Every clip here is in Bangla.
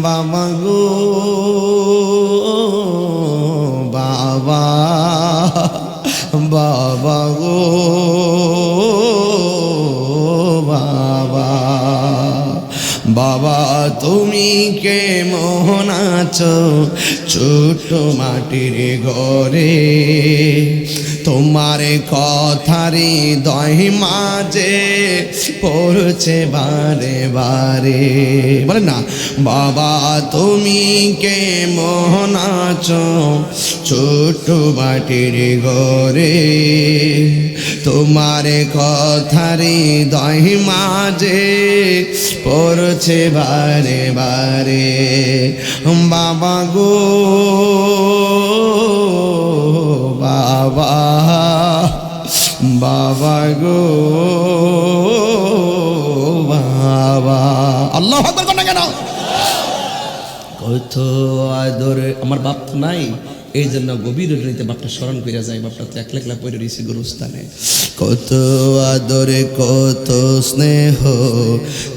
বাবা গো বাবা, বাবা গো বাবা, বাবা তুমি কেমন আছো ছোট মাটির ঘরে, তোমার কথারি হৃদয় মাঝে পড়ছে বারে বারে। বলেন না, বাবা তুমি কেমন আছো ছোট মাটির ঘরে, তোমার কথারি হৃদয় মাঝে পড়ছে বারে বারে। বাবা গো বাবা, বাবা গো বাবা। আল্লাহু আকবার কর না কেন? কত আদর। আমার বাপ তো নাই, এই জন্য গভীর হৃদয়ে বাপটা স্মরণ করে যায়। বাপটা তো একলা একলা পড়ে রয়েছে গুরুস্থানে। কত আদরে কত স্নেহ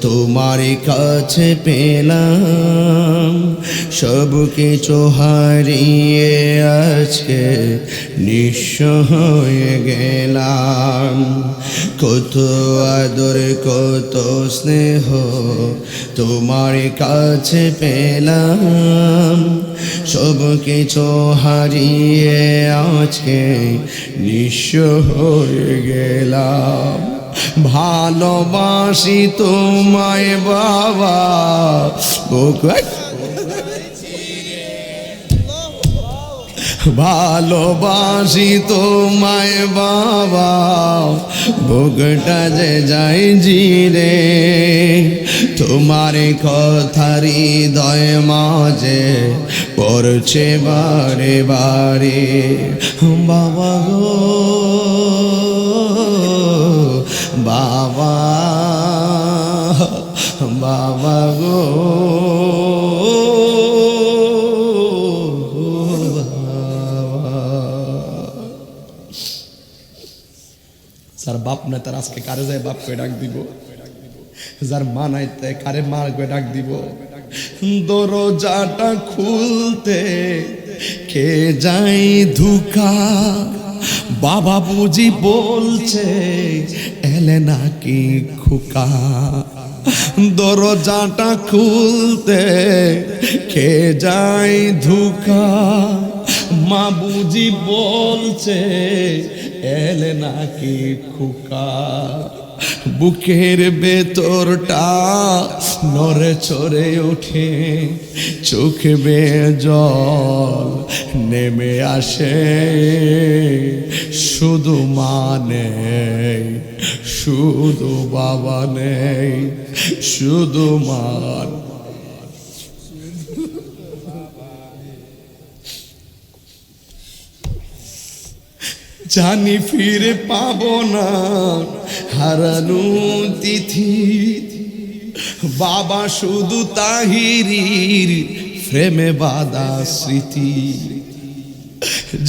তোমার কাছে পেলাম, সব কিছু হারিয়ে আজকে নিঃস্ব হয়ে গেলাম। কত আদরে কত স্নেহ তোমার কাছে পেলাম, সব কিছু হারিয়ে আজকে নিঃস্ব হয়ে গেলাম। ভালোবাসি তোমায় বাবা, ভালোবাসি তোমায় বাবা, বুকটা যে যাই জিরে, তোমার কথার হৃদয় মাঝে পড়ছে বারে বারে। বাবা গো বাবা, বাবা গো যার বাপ নাই তার আজকে কারে যায় বাপ করে ডাক দিব, যার মা নাই তাই কারে মা করে ডাক দিব। দরজাটা খুলতে কে যাই ধুকা, বাবা বুঝি বলছে এলে নাকি খোকা। দরজাটা খুলতে কে যাই ধুকা, মা বুঝি বলছে এলে নাকি খোকা। বুকের ভেতরটা নড়ে চড়ে ওঠে, চোখে বেয়ে জল নেমে আসে, শুধু মা নেই শুধু বাবা নেই, শুধু মা। জানি ফিরে পাবো না হারানো তিথি, বাবা শুধু তাহিরির প্রেমে বাঁধা স্মৃতি।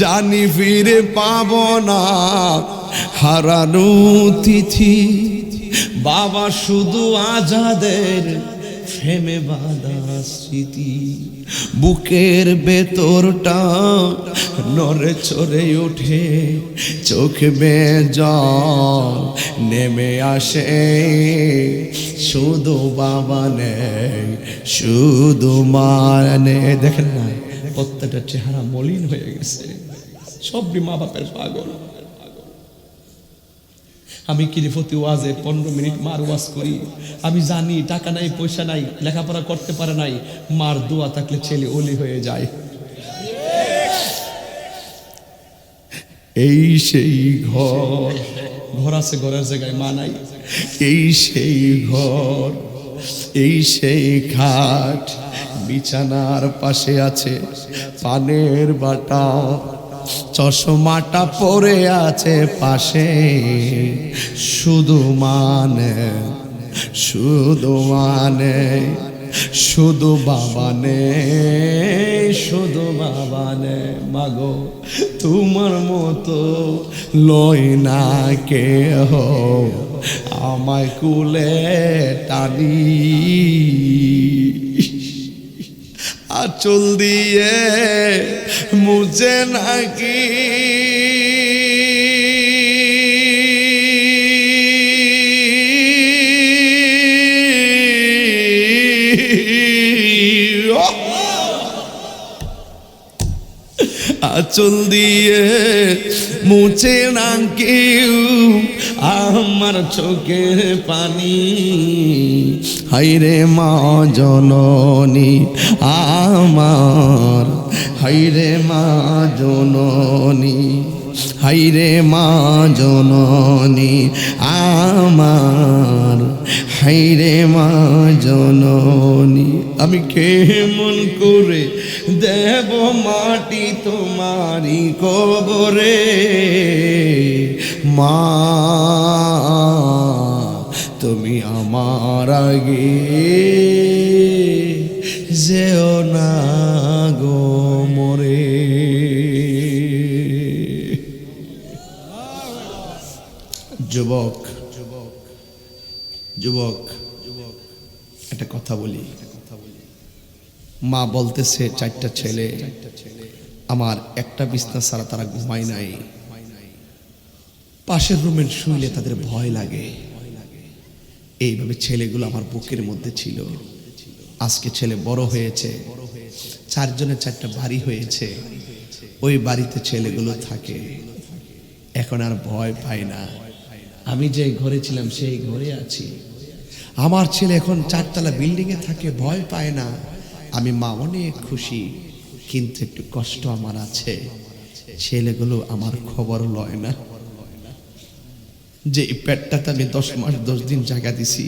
জানি ফিরে পাবো না হারানো তিথি, বাবা শুধু আজাদের প্রেমে বাঁধা স্মৃতি। বুকের ভেতরটা নড়ে চড়ে ওঠে, চোখ বেয়ে জল নেমে আসে, শুধু বাবা নেই শুধু মা নেই। দেখেন না প্রত্যেকটা চেহারা মলিন হয়ে গেছে, সবই মা বাপের পাগল। আমি কিরিফতি ওয়াজে 15 মিনিট মার ওয়াজ করি, আমি জানি টাকা নাই পয়সা নাই, লেখাপড়া করতে পারে নাই, মার দোয়া থাকলে ছেলে ওলি হয়ে যায়। এই সেই ঘর, ঘর আছে ঘরের জায়গায় মা নাই। এই সেই ঘর, এই সেই খাট, বিছানার পাশে আছে পানের বাটা, চশমাটা পরে আছে পাশে, শুধু মানে শুধু মানে শুধু বাবা নে শুধু বাবা নে। মাগো তোমার মতো লই না কেহ আমায় কুলে টানি। আঁচল দিয়ে মুছে নাকি আঁচল দিয়ে মুছে না কেউ আমার চোখের পানি। হায়রে মা জননী আমার, হায়রে মা জননী, হায়রে মা জননী আমার, হায়রে মা জননী। আমি কেমন করে দেব মাটি তোমারি কবরে মা, তুমি আমার আগে যেও না গো মরে। যুবক যুবক একটা কথা বলি, মা বলতেছে চারটা ছেলে আমার একটা বিছনা ছাড়া তারা ঘুমায় নাই। পাশের রুমে শুইলে তাদের ভয় লাগে। এইভাবে ছেলেগুলো আমার বুকের মধ্যে ছিল। আজকে ছেলে বড় হয়েছে, চারজনের চারটা বাড়ি হয়েছে, ওই বাড়িতে ছেলেগুলো থাকে। এখন আর ভয় পায় না। আমি যে ঘরে ছিলাম সেই ঘরে আছি। আমার ছেলে এখন 4 তলা বিল্ডিং এ থাকে, ভয় পায় না। আমি মা অনেক খুশি, কিন্তু একটু কষ্ট আমার আছে। ছেলেগুলো আমার খবর লয় না। যে পেটটাতে আমি 10 মাস 10 দিন জায়গা দিছি,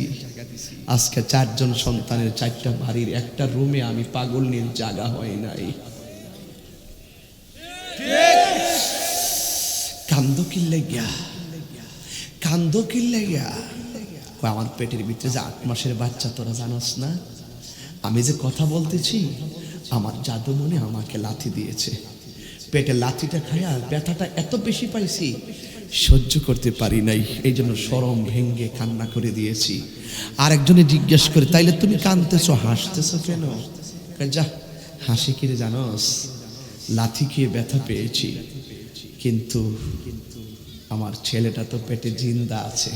আজকে 4 জন সন্তানের 4টা বাড়ির একটা রুমে আমি পাগল নিয়ে জায়গা হয় নাই। কান্দো কিল্লে গিয়া, কান্দো কিল্লে গিয়া। আমার পেটের ভিতরে যে 8 মাসের বাচ্চা, তোরা জানাস না? আমি যে কথা বলতেছি, আমার জাদু মনে আমাকে লাথি দিয়েছে। পেটে লাথিটা খায়া ব্যথাটা এত বেশি পাইছি, সহ্য করতে পারি নাই। এই জন্য শরম ভেঙ্গে কান্না করে দিয়েছি। আরেকজনে জিজ্ঞেস করে, তাইলে তুমি কাঁদতেছো, হাসতেছো কেন? যা, হাসি কিরে জানোস, লাথি খেয়ে ব্যথা পেয়েছি, কিন্তু আমার ছেলেটা তো পেটে জিন্দা আছে,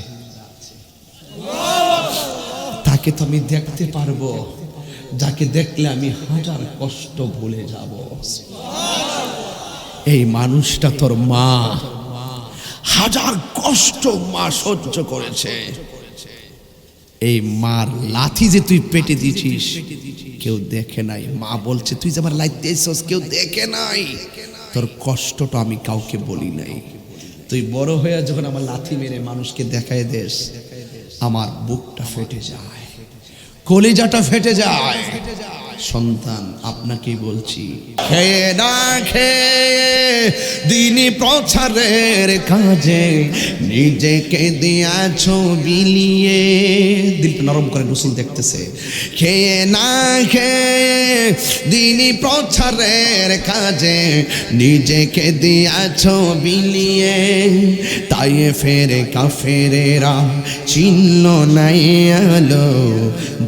তাকে তো আমি দেখতে পারবো, যাকে দেখলে আমি হাজার কষ্ট ভুলে যাব। এই মানুষটা তোর মা, হাজার কষ্ট মা সহ্য করেছে। এই মার লাথি যে তুই পেটে দিছিস, কেউ দেখে নাই। মা বলছে, তুই যে আমার লাথি দিয়েছিস, কেউ দেখে নাই। তোর কষ্টটা আমি কাউকে বলি নাই। তুই বড় হয়ে যখন আমার লাথি মেরে মানুষকে দেখায় দেস, আমার বুকটা ফেটে যায়, কলিজাটা ফেটে যায়। সন্তান, আপনাকেই বলছি, খেয়ে না খেয়ে দিনই প্রচারের কাজে নিজেকে দিয়াছ বিলিয়ে। দিলটা নরম করে রসুল দেখতেছে। খেয়ে না খেয়ে দিনই প্রচারের কাজে নিজেকে দিয়াছ বিলিয়ে। তাই ফেরে কাফেরেরা চিহ্ন নাই আলো,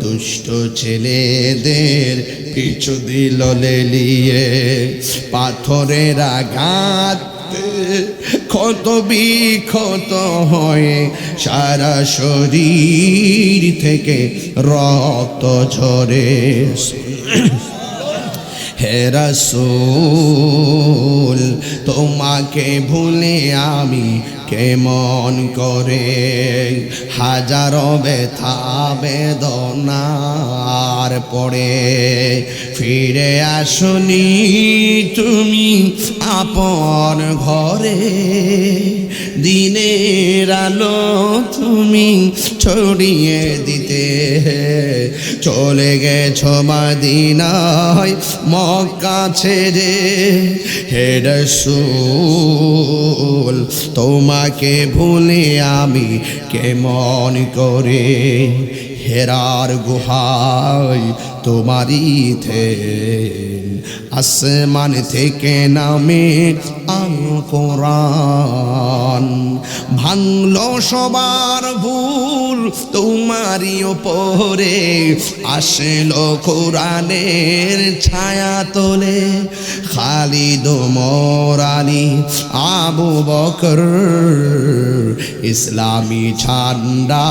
দুষ্ট ছেলেদের পিছু দিল লেলিয়ে। পাথরের আঘাত ক্ষত বিক্ষত হয়ে সারা শরীর থেকে রক্ত ঝরে। হে রাসূল, তোমাকে ভুলে আমি কেমন করে হাজারো ব্যথা বেদনার পড়ে ফিরে আসনি তুমি আপন ঘরে। দিনের আলো তুমি ছড়িয়ে দিতে চলে গেছো মদিনায় মক্কা ছেড়ে। হে রাসূল, তোমাকে ভুলে আমি কেমন করে হেরার গুহায় তোমারই আসমান থেকে নামে আল কোরআন, ভাঙলো সবার ভুল তোমারই ওপরে, আসলো কোরআনের ছায়া তোলে। খালিদ ওমর আলী আবু বকর ইসলামী ঝান্ডা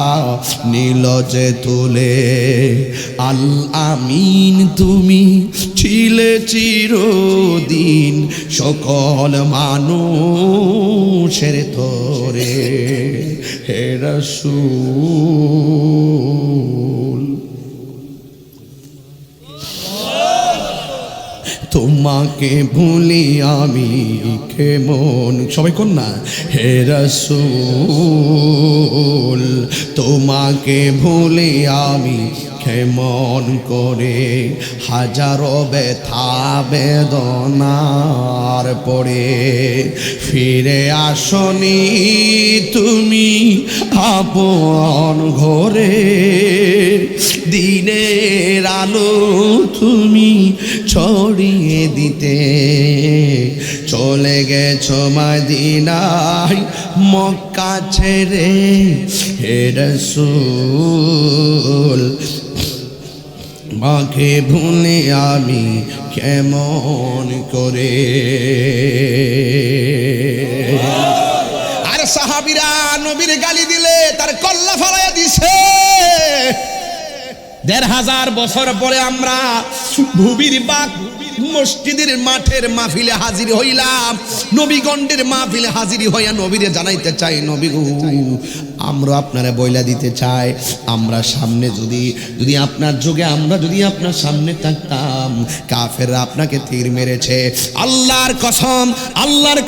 নীল যে তুলে। আল আমিন তুমি ছিলে চিরদিন সকল মানুষের তরে, হে রাসূল তোমাকে ভুলি আমি কেমন, সবাই কোন না, হে রাসূল তোমাকে ভুলি আমি কেমন করে, হাজারো ব্যথা বেদনার পরে ফিরে আসনি তুমি আপন ঘরে, দিনের আলো তুমি ছড়িয়ে দিতে, চলে গেছো মদিনায় মক্কা ছেড়ে, হে রাসূল মাকে ভুলে আমি কেমন করে। আর সাহাবীরা নবীর গালি দিলে তার কল্লা ফালাইয়া দিছে। ১৫০০ বছর পরে আমরা ভূমির বাগ মসজিদের মাঠের মাহফিলে হাজির হইলাম, নবীগণের মাহফিলে হাজির হইয়া নবীরে জানাইতে চাই, নবী গো আমরা আপনারে বইলা দিতে চাই, আমরা সামনে যদি আপনার যুগে আমরা যদি আপনার সামনে থাকতাম, কাফেররা আপনাকে তীর মেরেছে, আল্লাহর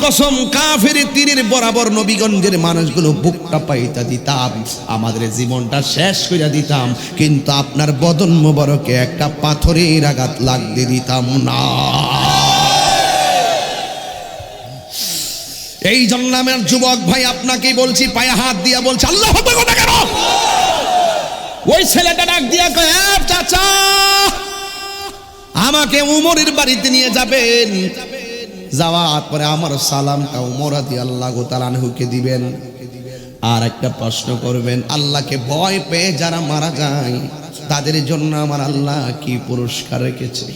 কসম কাফের তীরের বরাবর নবীগণের মানুষগুলো বুকটা পাইতা দিতাম, আমাদের জীবনটা শেষ করে দিতাম, কিন্তু আপনার বদন মোবারকে একটা পাথরের আঘাত লাগতে দিতাম না। এই জন্য আমার যুবক ভাই আপনাকে বলছি, পায়ে হাত দিয়া বলছি আল্লাহ হতে কথা কেন? ওই ছেলেটা ডাক দিয়া কয়, চাচা আমাকে উমরের বাড়িতে নিয়ে যাবেন, যাওয়ার পরে আমার সালামটা উমর রাদিয়াল্লাহু তাআলা আনহুকে দিবেন, আর একটা প্রশ্ন করবেন, আল্লাহকে ভয় পেয়ে যারা মারা যায় তাদের জন্য আমার আল্লাহ কি পুরস্কার রেখেছে?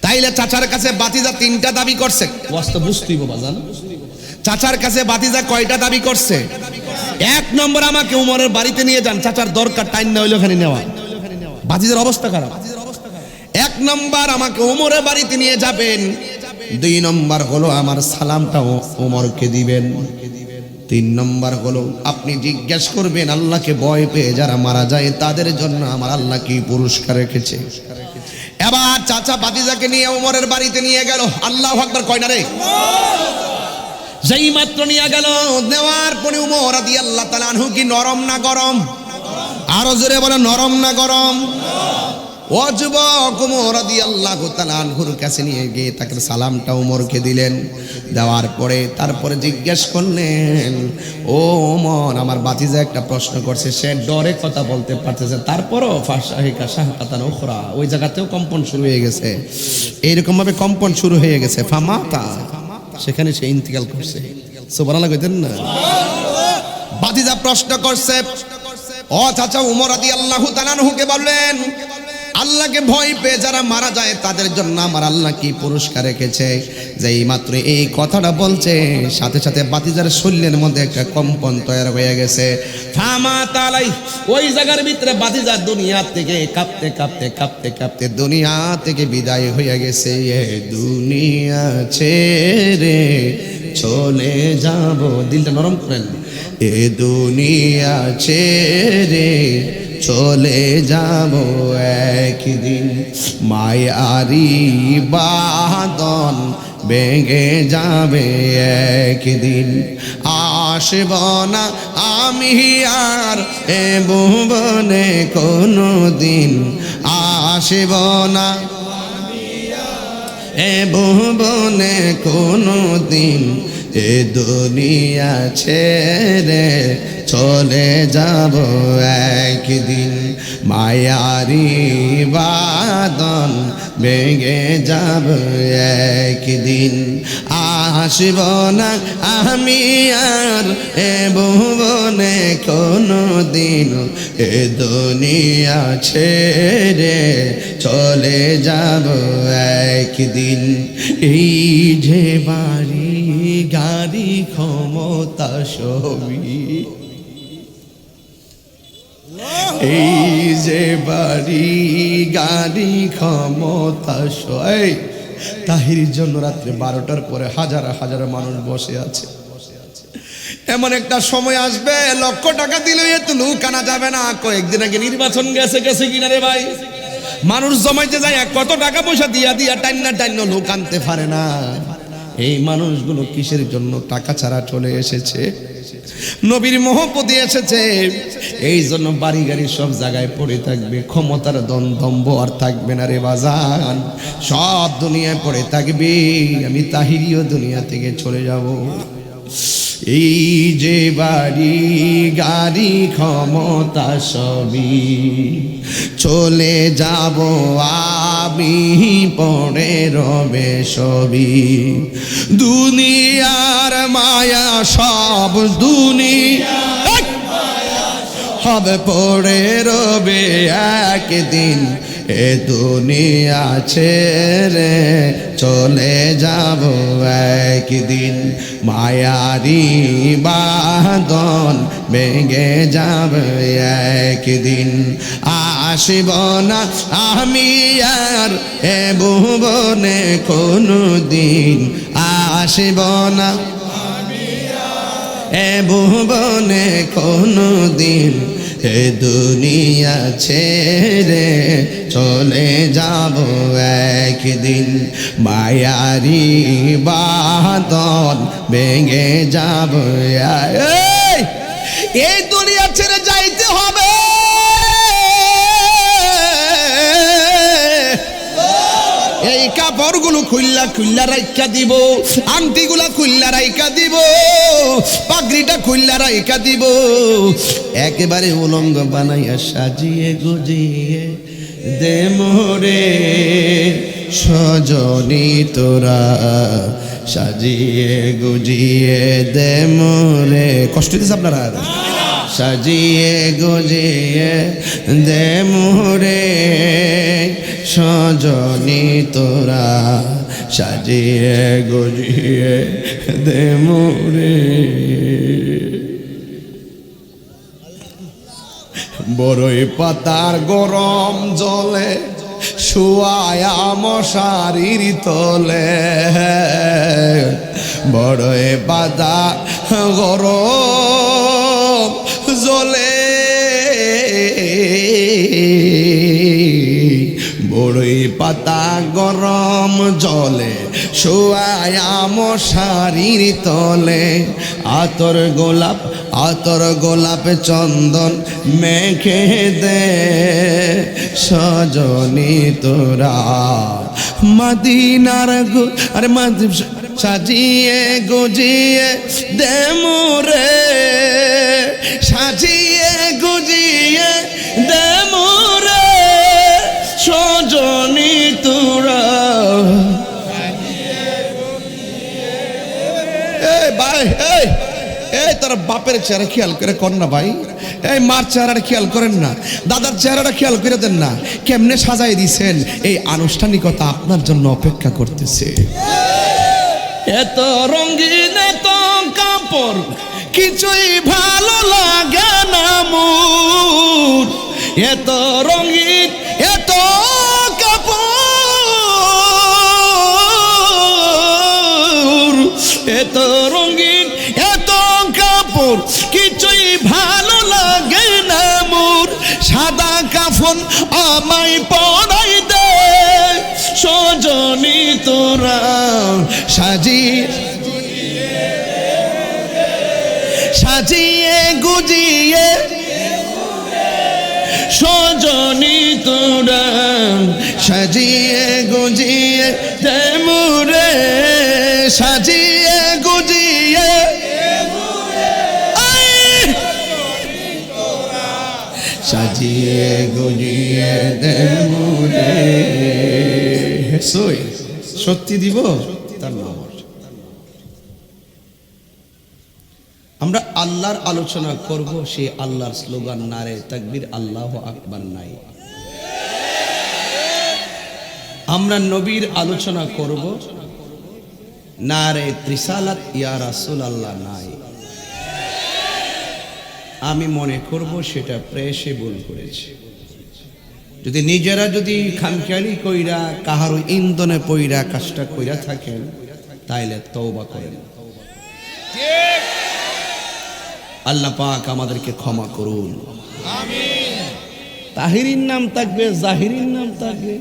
তাইলে চাচার কাছে বাতিজা 3টা দাবি করছে, ওয়াস্তা বুঝতেই বাজান, চাচার কাছে বাতিজা কয়টা দাবি করছে? 1 নম্বর আমাকে উমরের বাড়িতে নিয়ে যান, চাচার দরকার টাইম না হইলো ওখানে নেওয়া, বাতিজার অবস্থা খারাপ। 1 নম্বর আমাকে উমরের বাড়িতে নিয়ে যাবেন, 2 নম্বর হলো আমার সালামটাও উমরকে দিবেন, 3 নম্বর হলো আপনি জিজ্ঞেস করবেন আল্লাহকে ভয় পেয়ে যারা মারা যায় তাদের জন্য আমার আল্লাহ কি পুরস্কার রেখেছে। এবার চাচা বাতিজাকে নিয়ে উমরের বাড়িতে নিয়ে গেল, আল্লাহু আকবার কয় না রে, যেই মাত্র নিয়ে গেল, নেওয়ার পরে উমর রাদিয়াল্লাহু তাআলা আনহু কি নরম না গরম? আরো জোরে বলে নরম না গরম? ও যুবক, উমর রাদিয়াল্লাহু তাআলা আনহুর কাছে নিয়ে গিয়ে তাকে সালামটা উমরকে দিলেন, দেওয়ার পরে তারপরে জিজ্ঞেস করলেন, ও ওমর আমার বাতিজা একটা প্রশ্ন করছে, সে ডরে কথা বলতে পারতেছে, তারপরও ফাশাহিকা শাহকাতান উখরা, ওই জায়গাতেও কম্পন শুরু হয়ে গেছে, এইরকম ভাবে কম্পন শুরু হয়ে গেছে, ফামাতা, সেখানে সে ইন্তিকাল করছে। সুবহানাল্লাহ কইতেন না? বাতিজা প্রশ্ন করছে, ও চাচা উমর রাদিয়াল্লাহু তাআলা আনহুকে বললেন আল্লাহকে ভয় পেয়ে যারা মারা যায় তাদের জন্য আমার আল্লাহ কি পুরস্কার রেখেছে। যেই মাত্র এই কথাটা বলছে সাথে সাথে বাতিজার শরীরের মধ্যে একটা কম্পন তৈরি হয়ে গেছে। ফামা তালাই, ওই জায়গার ভিতরে বাতিজা দুনিয়া থেকে কাঁপতে কাঁপতে কাঁপতে কাঁপতে দুনিয়া থেকে বিদায় হয়ে গেছে। এ দুনিয়া ছেড়ে চলে যাব, দিলটা নরম করেন, এ দুনিয়া ছেড়ে চলে যাব একদিন, মায়ারি বাঁধন ভেঙে যাবে একদিন, আসব না আমি আর এ ভুবনে কোনো দিন, আসব না এ ভুবনে কোনো দিন, এ দুনিয়া ছেড়ে চলে যাব একদিন, মায়ারি বাঁধন ভেঙে যাব একদিন। আসব না আমি আর এ ভুবনে কোনো দিন, এ দুনিয়া ছেড়ে চলে যাব একদিন। এই যে বাড়ি গাড়ি ক্ষমতা সবই, এই যে বাড়ি গাড়ি ক্ষমতা সই। তাহিরির জন্য রাত্রে 12টার পরে হাজার হাজার মানুষ বসে আছে। এমন একটা সময় আসবে লক্ষ টাকা দিলে এত লোক আনা যাবে না। কয়েকদিন আগে নির্বাচন গেছে কিনা রে ভাই, মানুষ জমাইতে যায় কত টাকা পয়সা দিয়া টাইনা লোক আনতে পারে না। এই মানুষগুলো কিসের জন্য টাকা ছাড়া চলে এসেছে? নবীর মহব্বতে এসেছে, এই জন্য বাড়ি গাড়ি সব জায়গায় পড়ে থাকবে, ক্ষমতার দম্ভ আর থাকবে না রে বাজান, সব দুনিয়ায় পড়ে থাকবে। আমি তাহিরিও দুনিয়া থেকে চলে যাব। এই যে বাড়ি গাড়ি ক্ষমতা সবই চলে যাব আমি, পড়ে রবে সবই। দুনিয়ার মায়া সব দুনিয়া হবে পড়ে রবে একদিন, এ দুনিয়া ছেড়ে চলে যাব একদিন। মায়ারি বাঁধন ভেঙে যাবে একদিন। আসব না আমি আর এ ভুবনে কোনো দিন, আসব না এ ভুবনে কোনো দিন, এ দুনিয়া ছেড়ে চলে যাব একদিন। মায়ারি বাঁধন ভেঙে যাব, এই দুনিয়া ছেড়ে যাইতে হবে। এই কাপড়গুলো খুল্লা রাইখা দিব, আংটিগুলা খুল্লা রাইখা দিব, পাগড়িটা খুল্লা রাইখা দিব, একেবারে উলঙ্গ বানাইয়া সাজিয়ে গুজিয়ে দে মোরে সজনী তোরা, সাজিয়ে গুজিয়ে দে মোরে। কষ্ট দিচ্ছে আপনারা? সাজিয়ে গুজিয়ে দে মোরে সজনী তোরা, সাজিয়ে গুজিয়ে দে মোরে। বড়ই পাতার গরম জলে শুয়ায়া মশারির তলে, বড়ই পাতা গরম জলে, বড়ই পাতা গরম জলে শুয়ায়া মশারির তলে, আতর গোলাপ চন্দন মেখে দে সজনী তোরা, মদিনার আরে সাজিয়ে গুজিয়ে দে মোরে, সাজিয়ে গুজিয়ে দে মোরে সজনী তোরা। এই ভাই, এই তোর বাপের চেহারা খেয়াল করে কর না ভাই, এই মার চেহারাটা খেয়াল করেন না, দাদার চেহারাটা খেয়াল করে দেন না, কেমনে সাজাই দিছেন। এই আনুষ্ঠানিকতা আপনার জন্য অপেক্ষা করতেছে। এত রঙিন এত কাপড় কিছুই ভালো লাগে না মোর, এত রঙিন এত কাপড়, এত রঙিন এত কাপড় কিছুই ভালো লাগে না মোর, সাদা কাফন আমায় পরাই দে সজনী তোরা, সাজিয়ে গুজিয়ে সজনী তোরা, সাজিয়ে গুজিয়ে দে মোরে, সাজিয়ে গুজিয়ে জিয়ে গুজিয়ে দেমুরে সই সত্যি দিব তার নাম। আমরা আল্লাহর আলোচনা করব, সে আল্লাহর স্লোগান নারে তাকবীর আল্লাহু আকবার নাই। আমরা নবীর আলোচনা করব, নারে রিসালাত ইয়া রাসূলুল্লাহ নাই। আমি মনে করব সেটা প্রেসে ভুল করেছে। যদি নিজেরা যদি খামখেয়ালি কইরা কাহারও ইন্ধনে পইরা কাজটা কইরা থাকেন তাইলে তওবা করেন। আল্লাহ পাক আমাদেরকে ক্ষমা করুন, আমিন। তাহিরির নাম থাকবে, জাহিরির নাম থাকবে,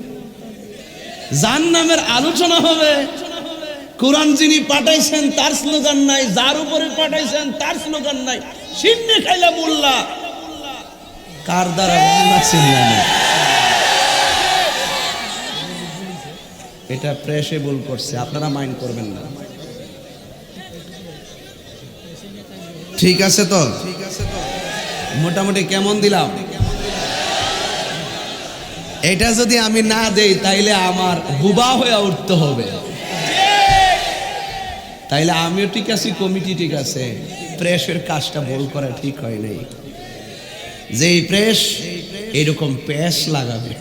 যার নামের আলোচনা হবে। কোরআন যিনি পাঠাইছেন তার স্লোগান নাই, যার উপরে পাঠাইছেন তার স্লোগান নাই। সিন্নে খাইলা মোল্লা, কার দ্বারা মোল্লা চিনলা না। এটা প্রেসে ভুল করছে, আপনারা মাইন্ড করবেন না। ঠিক আছে তো? মোটামুটি কেমন দিলাম? এটা যদি আমি না দেই তাইলে আমার বুবা হয়ে উঠতে হবে। তাইলে আমিও ঠিক আছি, কমিটি ঠিক আছে, প্রেসের কাজটা ভুল করা ঠিক হয় নাই। যেই প্রেস এরকম পেশ লাগাবে,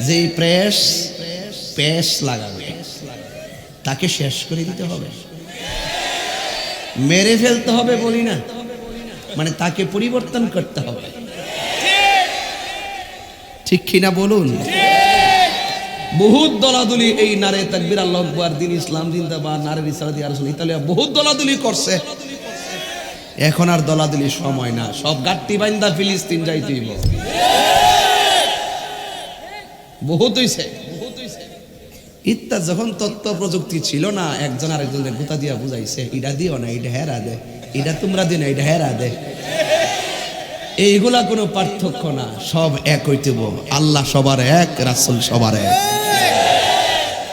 যেই প্রেস পেশ লাগাবে তাকে শেষ করে দিতে হবে, মেরে ফেলতে হবে বলি না, মানে তাকে পরিবর্তন করতে হবে। ঠিক কিনা বলুন? বহুত দলাদলি এই নারে তাকবীর আল্লাহু আকবার, দিন ইসলাম জিন্দাবাদ, নারে রিসালাত ইয়া রাসূল, ইতালিয়া বহুত দলাদলি করছে। এখন আর দলাদলি সময় না, সব গাট্টি বাইন্দা ফিলিস্তিন যাইতেইব। বহুত হইছে। ইত্তা যখন তথ্য প্রযুক্তি ছিল না, একজন আরেকজনের গুতা দিয়া বুঝাইছে, এটা দিও না, এটা হেরা দে, এটা তোমরা দিও না, এটা হেরা দে। এইগুলা কোনো পার্থক্য না, সব এক হইতেব। আল্লাহ সবার এক, রাসূল সবার এক।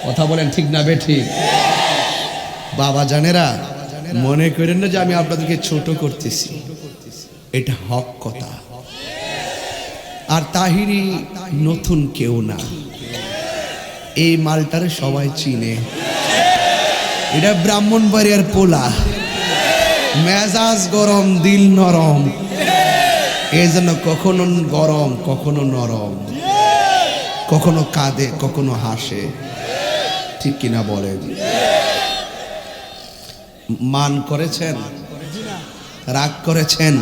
কথা বলেন ঠিক না বে ঠিক? বাবা জানেরা, মনে করেন না যে আমি আপনাদেরকে ছোট করতেছি, এটা হক কথা। আর তাহিরি নতুন কেউ না, এই মালটারে সবাই চিনে। এটা ব্রাহ্মণবাড়িয়ার পোলা, মেজাজ গরম দিল নরম, এই জন্য কখনো গরম কখনো নরম, কখনো কাঁদে কখনো হাসে। ঠিক কিনা বলেন? মান করেছেন, রাগ করেছেন,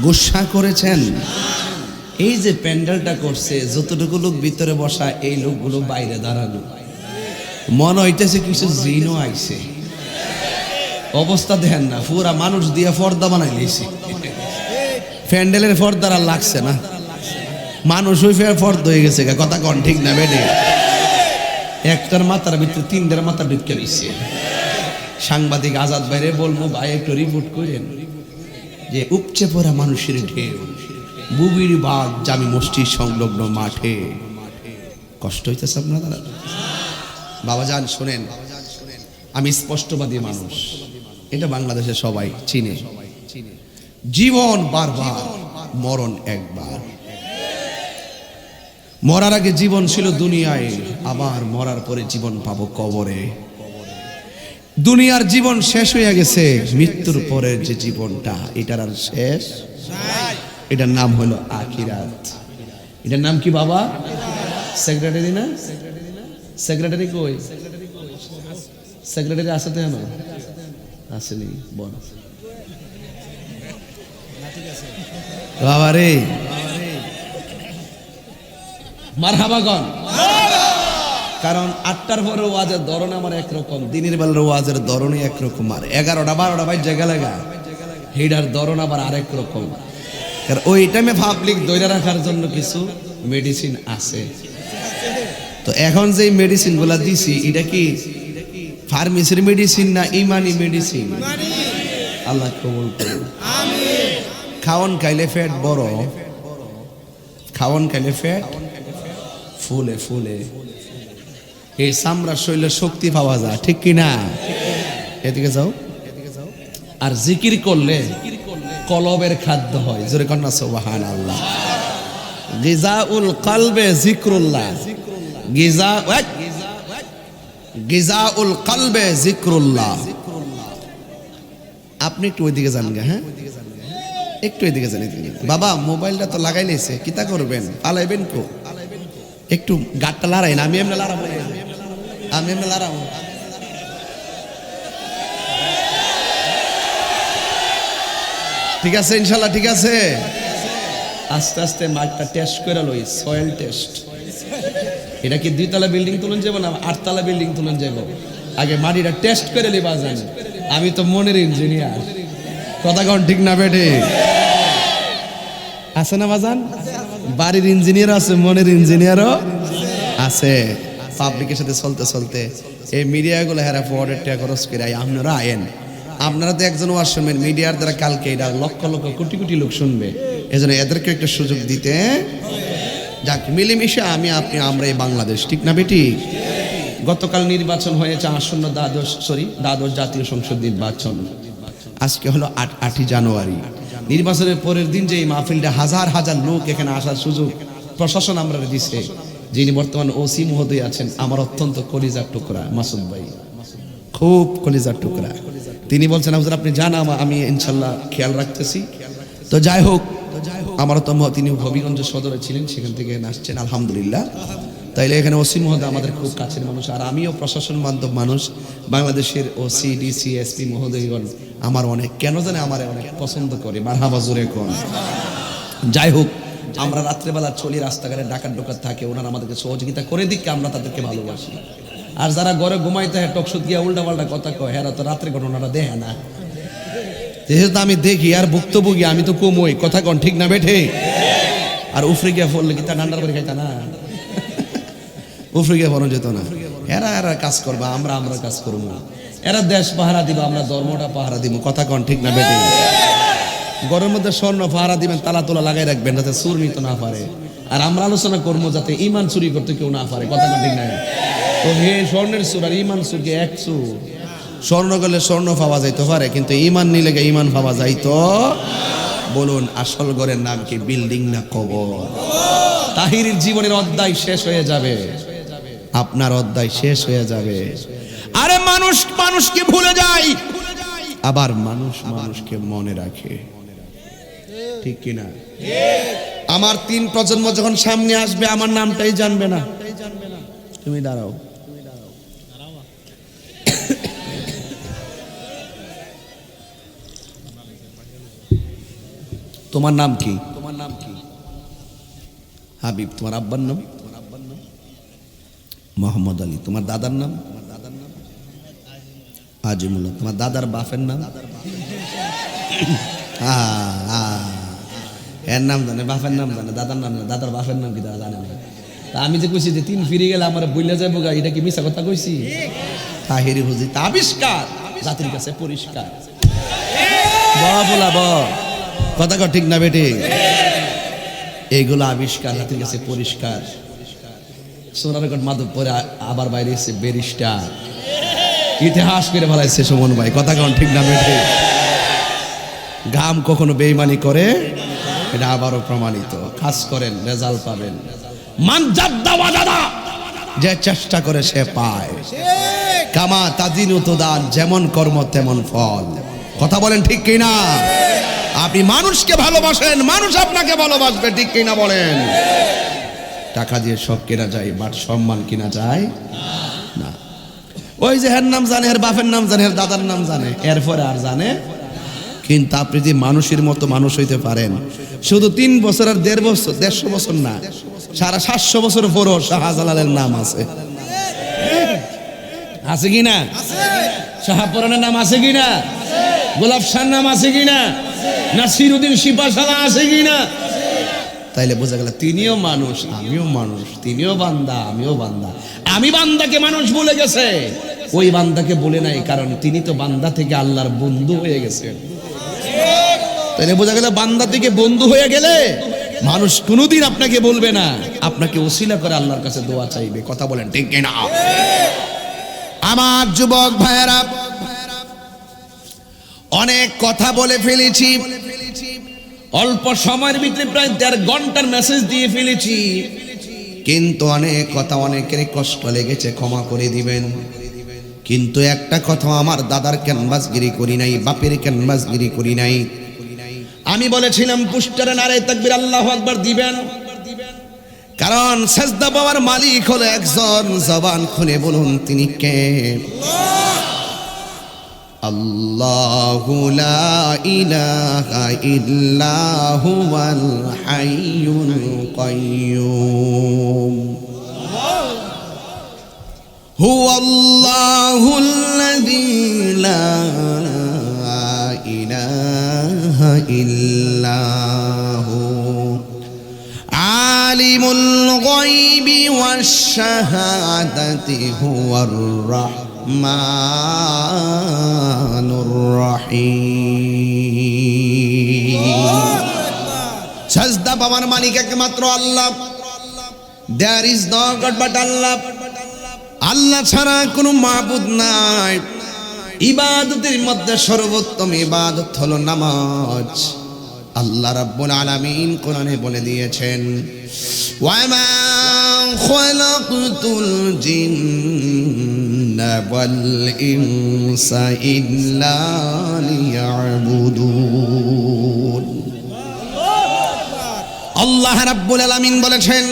গুসা করেছেন। এই যে প্যান্ডেলটা করছে, যতটুকু লোক ভিতরে বসা, এই লোকগুলো বাইরে দাঁড়ানো, মনে হইতেছে কিছু জিনও আইছে। অবস্থা দেখেন না, পুরা মানুষ দিয়ে পর্দা বানাই লিয়েছে। প্যান্ডেলের পর্দার আর লাগছে না, মানুষ ওই ফর্দ হয়ে গেছে। কথা কন ঠিক না বেডে? একটার মাথার ভিতরে তিনটার মাথার ঢুকে দিচ্ছে। সাংবাদিক আজাদ বাইরে বলবো, ভাই একটু রিপোর্ট করেন যে উপচে পড়া মানুষের ঢেউ, বুবির বাগ জামি মসজিদ সংলগ্ন মাঠে। কষ্ট হইতেছে আপনারা? বাবা যান শোনেন, আমি স্পষ্টবাদী মানুষ, এটা বাংলাদেশে সবাই চিনে। জীবন বারবার, মরণ একবার। মরার আগে জীবন ছিল দুনিয়ায়, আবার মরার পরে জীবন পাবো কবরে। দুনিয়ার জীবন শেষ হয়ে গেছে, মৃত্যুর পরের যে জীবনটা, এটার আর শেষ নাই। এটার নাম হলো আখিরাত। এটার নাম কি বাবা? সেক্রেটারি না? সেক্রেটারি কই? সেক্রেটারি আছে তো? না আসেনি, বল বাবা রে। মারহাবাগন। কারণ 8টার পরে ওয়াজের ধরন আমার একরকম, দিনের বেলার ওয়াজের ধরনই একরকম, আর 11টা 12টা বাজ জায়গা লাগা হেডার ধরন আবার আরেক রকম। কারণ ওই টাইমে পাবলিক ধরে রাখার জন্য কিছু মেডিসিন আছে। তো এখন যে মেডিসিন গুলা দিছি, এটা কি ফার্মেসির মেডিসিন না ইমানি মেডিসিন? আল্লাহ কবুল করুন, আমিন। খাওয়ান খাইলে ফ্যাট বড়, খাওয়ান খাইলে ফ্যাট ফুলে ফুলে, এই চামড়ার শরীরে শক্তি পাওয়া যায়। ঠিক কিনা? এদিকে যাও। আর জিকির করলে কলবের খাদ্য হয়। জোরে কন্যা সুবহানাল্লাহ। গিজাউল কলবে যিকরুল্লাহ, গিজাউল কলবে যিকরুল্লাহ। আপনি একটু ওইদিকে যান গা, হ্যাঁ একটু এদিকে যান। বাবা মোবাইলটা তো লাগাই নিয়েছে, কিতা করবেন, পালাইবেন কো? একটু গাটটা লড়াই না, আমি এমনি লড়াবো, আমি এমনি লড়াবো। ঠিক আছে ইনশাল্লাহ, ঠিক আছে। আস্তে আস্তে মাঠটা টেস্ট করে লই, সয়েল টেস্ট। এটা কি 2 তলা বিল্ডিং তুলন যাব না 8 তলা বিল্ডিং তুলন যাব? আগে মাটিটা টেস্ট করে লিবা জান। আমি তো মনের ইঞ্জিনিয়ার, কথা কোন ঠিক না বেটে? আছে না বাজান? বাড়ির ইঞ্জিনিয়ার আছে, মনের ইঞ্জিনিয়ারও আছে। পাবলিকের সাথে চলতে চলতে এই মিডিয়াগুলো হেরা ফরওয়ার্ডের টাকা খরচ করে আপনারা আয়েন। আপনারা তো একজন ওয়াজ শুনবেন, মিডিয়ার দ্বারা কালকে এটা লক্ষ লক্ষ কোটি কোটি লোক শুনবে। এজন্য এদেরকে একটা সুযোগ দিতে যাক, মিলেমিশে আমি আপনি আমরা এই বাংলাদেশ, ঠিক না বেটি? গতকাল নির্বাচন হয়েছে আসন্ন দ্বাদশ জাতীয় সংসদ নির্বাচন। আজকে হলো 8ই জানুয়ারি। নির্বাচনের পরের দিন যে এই মাহফিলটা হাজার হাজার লোক এখানে আসার সুযোগ প্রশাসন আমরা দিচ্ছে। যিনি বর্তমান ওসি মহোদয় আছেন, আমার অত্যন্ত কলিজার টুকরা মাসুদ ভাই, খুব কলিজার টুকরা। তিনি বলছেন হুজুর আপনি জান, আমি ইনশাল্লাহ খেয়াল রাখতেছি। তো যাই হোক, আমারও তো তিনি হবিগঞ্জ সদরে ছিলেন, সেখান থেকে আসছেন আলহামদুলিল্লাহ। তাইলে এখানে ওসি মহোদয় আমাদের খুব কাছের মানুষ, আর আমিও প্রশাসন বান্ধব মানুষ। বাংলাদেশের ওসি ডিসি এসপি মহোদয়গণ আমার অনেক কেন জানে আমার অনেক পছন্দ করে, মারহাবা জোরে কোন। যাই হোক, আমরা রাত্রেবেলা চলি, রাস্তাঘাটে ডাকাত ডোকাত থাকে, ওনারা আমাদেরকে সহযোগিতা করে দিকে আমরা তাদেরকে ভালোবাসি। আর যারা ঘরে ঘুমাইতে হয় টকশোদ গিয়া উল্টা পাল্টা কথা কয়, হেরা তো রাত্রে ঘটনাটা দেখে না। যেহেতু আমি দেখি আর ভুক্তভোগী, আমি তো কমই, কথা কন ঠিক না বেঠে? আর উফরে গিয়া পড়লে কি তা ঠান্ডার করে খাইতা না? উফরে গিয়া পড়া যেত না। এরা কাজ করবা, আমরা কাজ করবো। এরা দেশ পাহারা দিবা, আমরা ধর্মটা পাহারা দিব, কথা কন ঠিক না বেঠে? ঘরের মধ্যে স্বর্ণ পাহারা দিবেন, তালা তোলা লাগাই রাখবেন যাতে চুর নিতে না পারে। আর আমরা আলোচনা করবো যাতে ইমান চুরি করতে কেউ না পারে, কথা কন ঠিক না? তো হে স্বর্ণের চুর আর ইমান চুর কি এক চুর? স্বর্ণ করলে স্বর্ণ পাওয়া যাইতে পারে, কিন্তু ইমান নিলে ইমান পাওয়া যাইতো। বলুন আসল ঘরের নাম কি, বিল্ডিং না কবর? তাহিরের জীবনের অধ্যায় শেষ হয়ে যাবে, আপনার অধ্যায় শেষ হয়ে যাবে। আরে মানুষ মানুষকে ভুলে যায়, আবার মানুষ মানুষকে মনে রাখে, ঠিক কিনা? আমার 3 প্রজন্ম যখন সামনে আসবে আমার নামটাই জানবে না। তুমি দাঁড়াও, তোমার নাম কি? তোমার নাম কি? হাবিব। তোমার আব্বার নাম? মোহাম্মদ আলী। তোমার দাদার নাম? আজিমুল্লাহ। তোমার দাদার বাপের নাম? এর নাম জানে, বাপের নাম জানে, দাদার নাম জানে, দাদার বাপের নাম কি তারা জানে না। তা আমি যে কইছি যে 3 ফিরে গেলে আমার বইলা যাবো গা, এটা কি মিছা কথা কইছি? তাহিরি হুজি আবিষ্কার, জাতির কাছে পরিষ্কার। বলা কথা কর ঠিক না বেটি? এইগুলো আবিষ্কার, জাতির কাছে পরিষ্কার। সোনারগঞ্জ মাধবপুরে আবার বাইরে এসে ব্যারিস্টার, ইতিহাস করে ফেলাইছে সুমন ভাই, কথা কন ঠিক না বেটি? ঘাম কখনো বেঈমানি করে, এটা আবারও প্রমাণিত। কাজ করেন, রেজাল্ট পাবেন। মান জাদ্দা ওয়াজাদা, যে চেষ্টা করে সে পায়। কামা তাজিনু তুদান, যেমন কর্ম তেমন ফল, কথা বলেন ঠিক কিনা? আপনি মানুষকে ভালোবাসেন, মানুষ আপনাকে ভালোবাসবে, ঠিক কিনা বলেন? টাকা দিয়ে সব কেনা যায়, বাট সম্মান কিনা যায় না। ওই যে এর নাম জানে, এর বাপের নাম জানে, এর দাদার নাম জানে, এরপরে আর জানে। কিন্তু আপনি যে মানুষের মতো মানুষ হইতে পারেন, শুধু 3 বছর আর 1.5 বছর, 150 বছর না, 750 বছর পরও শাহজালালের নাম আছে, আছে কিনা? শাহপুরানের নাম আছে কিনা? গোলাপ শাহর নাম আছে কিনা? নাসিরউদ্দিন শিপাশালা আছে কিনা? তাইলে বোঝা গেল তিনিও মানুষ, আমিও মানুষ, তিনিও বান্দা, আমিও বান্দা। আমি বান্দাকে মানুষ বলে গেছে, ওই বান্দাকে বলে নাই, কারণ তিনি তো বান্দা থেকে আল্লাহর বন্ধু হয়ে গেছেন। তাইলে বোঝা গেল বান্দা থেকে বন্ধু হয়ে গেলে মানুষ কোনোদিন আপনাকে বলবে না, আপনাকে ওসিলা করে আল্লাহর কাছে দোয়া চাইবে, কথা বলেন ঠিক কিনা? আমার যুবক ভাইয়েরা, অনেক কথা বলে ফেলেছি, অল্প সময়ের ভিতরে প্রায় 1.5 ঘন্টার মেসেজ দিয়ে ফেলেছি। কিন্তু অনেক কথা অনেকের কষ্ট লেগেছে, ক্ষমা করে দিবেন। কিন্তু একটা কথা, আমার দাদার ক্যানভাসগিরি করি নাই, বাপের ক্যানভাসগিরি করি নাই। আমি বলেছিলাম পোস্টারে নারে তাকবীর আল্লাহু আকবার দিবেন, কারণ সেজদা পাওয়ার মালিক হলো একজন। জবান খুলে বলুন তিনি কে? আল্লাহু লা ইলাহা ইল্লা হুয়াল হাইয়ুল কাইয়্যুম। হুয়াল্লাহুল্লাযী লা ইলাহা ইল্লা হু আলিমুল গায়বি ওয়াশ শাহাদাতি হুয়ার রাহমানুর রহিম। সাজদা পাওয়ার মালিক একমাত্র আল্লাহ। There is no God but Allah. আল্লাহ ছাড়া কোনো মাবুদ নাই। ইবাদতের মধ্যে সর্বোত্তম ইবাদত হলো নামাজ। আল্লাহ রাব্বুল আলামিন কোরআনে বলে দিয়েছেন, ওয়ামা খালাকতুল জিন্না ওয়াল ইনসা ইল্লা লিয়াবুদুন। আল্লাহ রাব্বুল আলামিন বলেছেন,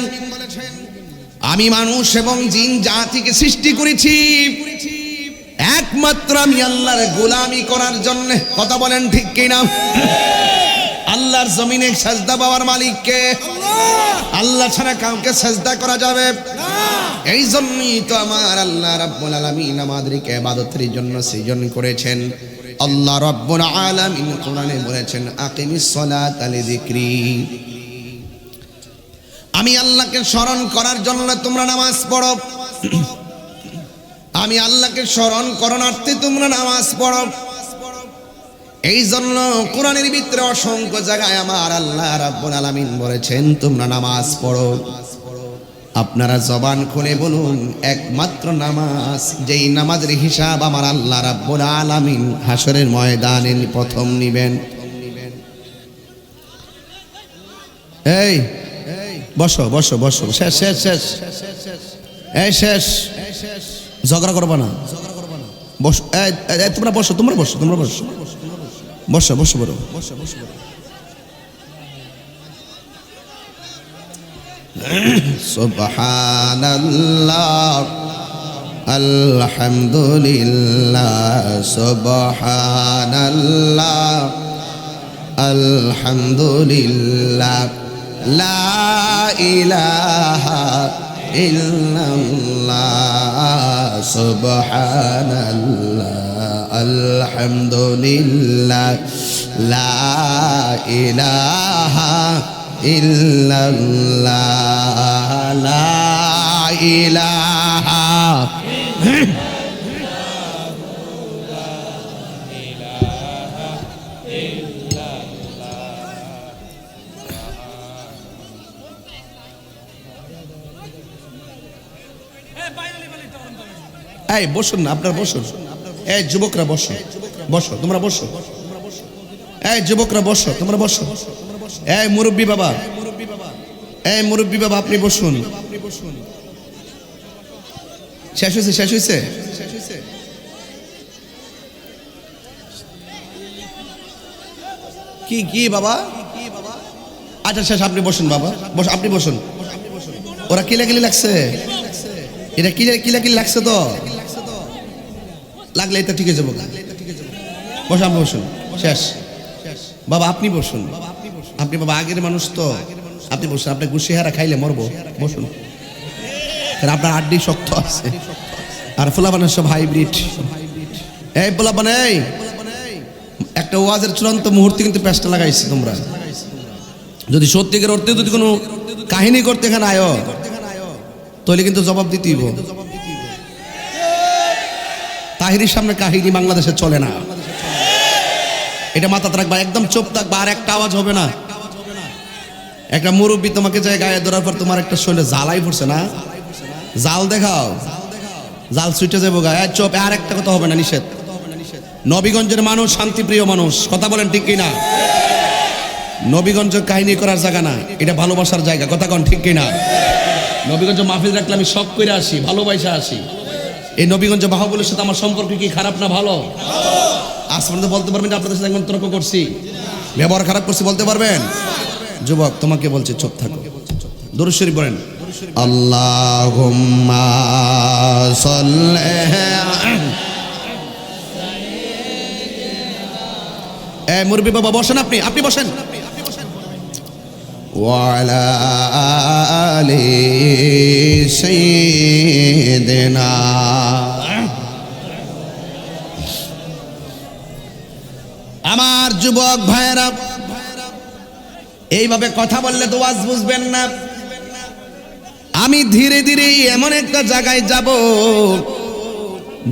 আমি মানুষ এবং জিন জাতিকে সৃষ্টি করেছি একমাত্র আমি আল্লাহর গোলামি করার জন্য। কথা বলেন ঠিক কিনা? আল্লাহর জমিনে সাজদা পাওয়ার মালিক কে? আল্লাহ ছাড়া কাউকে সাজদা করা যাবে না। এই জন্যই তো আমার আল্লাহ রাব্বুল আলামিন আমাদেরকে ইবাদতের জন্য সৃজন করেছেন। আল্লাহ রাব্বুল আলামিন কোরআনে বলেছেন, আকিমিস সালাতা লিযিকরি। আমি আল্লাহকে স্মরণ করার জন্য তোমরা নামাজ পড়ো। আমি আল্লাহকে স্মরণ করণার্থে তোমরা নামাজ পড়ো। এই জন্য কোরআনের ভিতরে অসংখ্য জায়গায় আমার আল্লাহ রাব্বুল আলামিন বলেছেন তোমরা নামাজ পড়ো। আপনারা জবান খুলে বলুন, একমাত্র নামাজ, যেই নামাজের হিসাব আমার আল্লাহ রাব্বুল আলামিন হাসরের ময়দানে প্রথম নিবেন। এই বসো বসো বসো, শেষ শেষ শেষ, এই শেষ, ঝগড়া করবা না, বসো। তোমরা বসো, তোমরা বসো, তোমরা বসো, বসো বসো বলো, সুবহানাল্লাহ আলহামদুলিল্লাহ, সুবহানাল্লাহ আলহামদুলিল্লাহ, লা ইলাহা ইল্লাল্লাহ, সুবহানাল্লাহ আলহামদুলিল্লাহ, লা ইলাহা ইল্লাল্লাহ, লা ইলাহা। এই বসুন না, আপনারা বসুন। এই যুবকরা বসো, বসো তোমরা বসো। এই যুবকরা বসো, তোমরা বসো। এই মুরব্বী বাবা, এই মুরব্বী বাবা আপনি বসুন। শেষ হয়েছে, শেষ হয়েছে। কি কি বাবা? আচ্ছা শেষ, আপনি বসুন বাবা, বস, আপনি বসুন। ওরা কিলাকিলি লাগছে, এটা কিলাকিলি লাগছে তো, লাগলে এটা ঠিক হয়ে যাবো। বসুন, আপনি বসুন। শেষ বাবা, আপনি বসুন। আপনি বাবা আগের মানুষ তো, আপনি বসুন। আপনি গুছিহারা খাইলে মরবো, বসুন। আপনার আড্ডি শক্ত আছে, আর ফুলাবানের সব হাইব্রিড। এই ফুলাবান, এই একটা ওয়াজের চূড়ান্ত মুহূর্তে কিন্তু পেশটা লাগাইছি তোমরা। যদি সত্যিকার অর্থে যদি কোনো কাহিনী করতে এখানে আয়ো, তাহলে কিন্তু জবাব দিতেই হইব। তাহিরির সামনে কাহিনী বাংলাদেশে চলে না, এটা মাথাতে রাখবা, একদম চুপ থাকবা, আর একটা আওয়াজ হবে না। একটা মুরব্বী তোমাকে যায় গায়ে ধরার পর তোমার একটা শরীরে জ্বালাই পড়ছে না, জাল দেখাও, জাল ছুটে যাবো গায়ে, চুপ, আর একটা কথা হবে না, নিষেধ নবীগঞ্জের মানুষ শান্তিপ্রিয় মানুষ, কথা বলেন ঠিক কিনা? নবীগঞ্জ কাহিনী করার জায়গা না, এটা ভালোবাসার জায়গা, কথা কন ঠিক কিনা? নবীগঞ্জ মাহফিল রাখলে আমি শখ করে আসি, ভালোবাসা আসি। এই নবীগঞ্জ বাহুবলের সাথে আমার সম্পর্ক কি খারাপ না ভালো? আজ পর্যন্ত বলতে পারবেন যে আপনাদের সাথে একদম তর্ক করছি, ব্যবহার খারাপ করছি বলতে পারবেন? যুবক তোমাকে বলছে চুপ থাকো, দরুদ শরীফ বলেন। আল্লাহুম্মা সাল্লি মুরব্বি বাবা বসেন, আপনি বসেন। ওয়ালা আলি সাইয়্যিদিনা। আমার যুবক ভাইরা, এইভাবে কথা বললে তো ওয়াজ বুঝবেন না। আমি ধীরে ধীরে এমন একটা জায়গায় যাব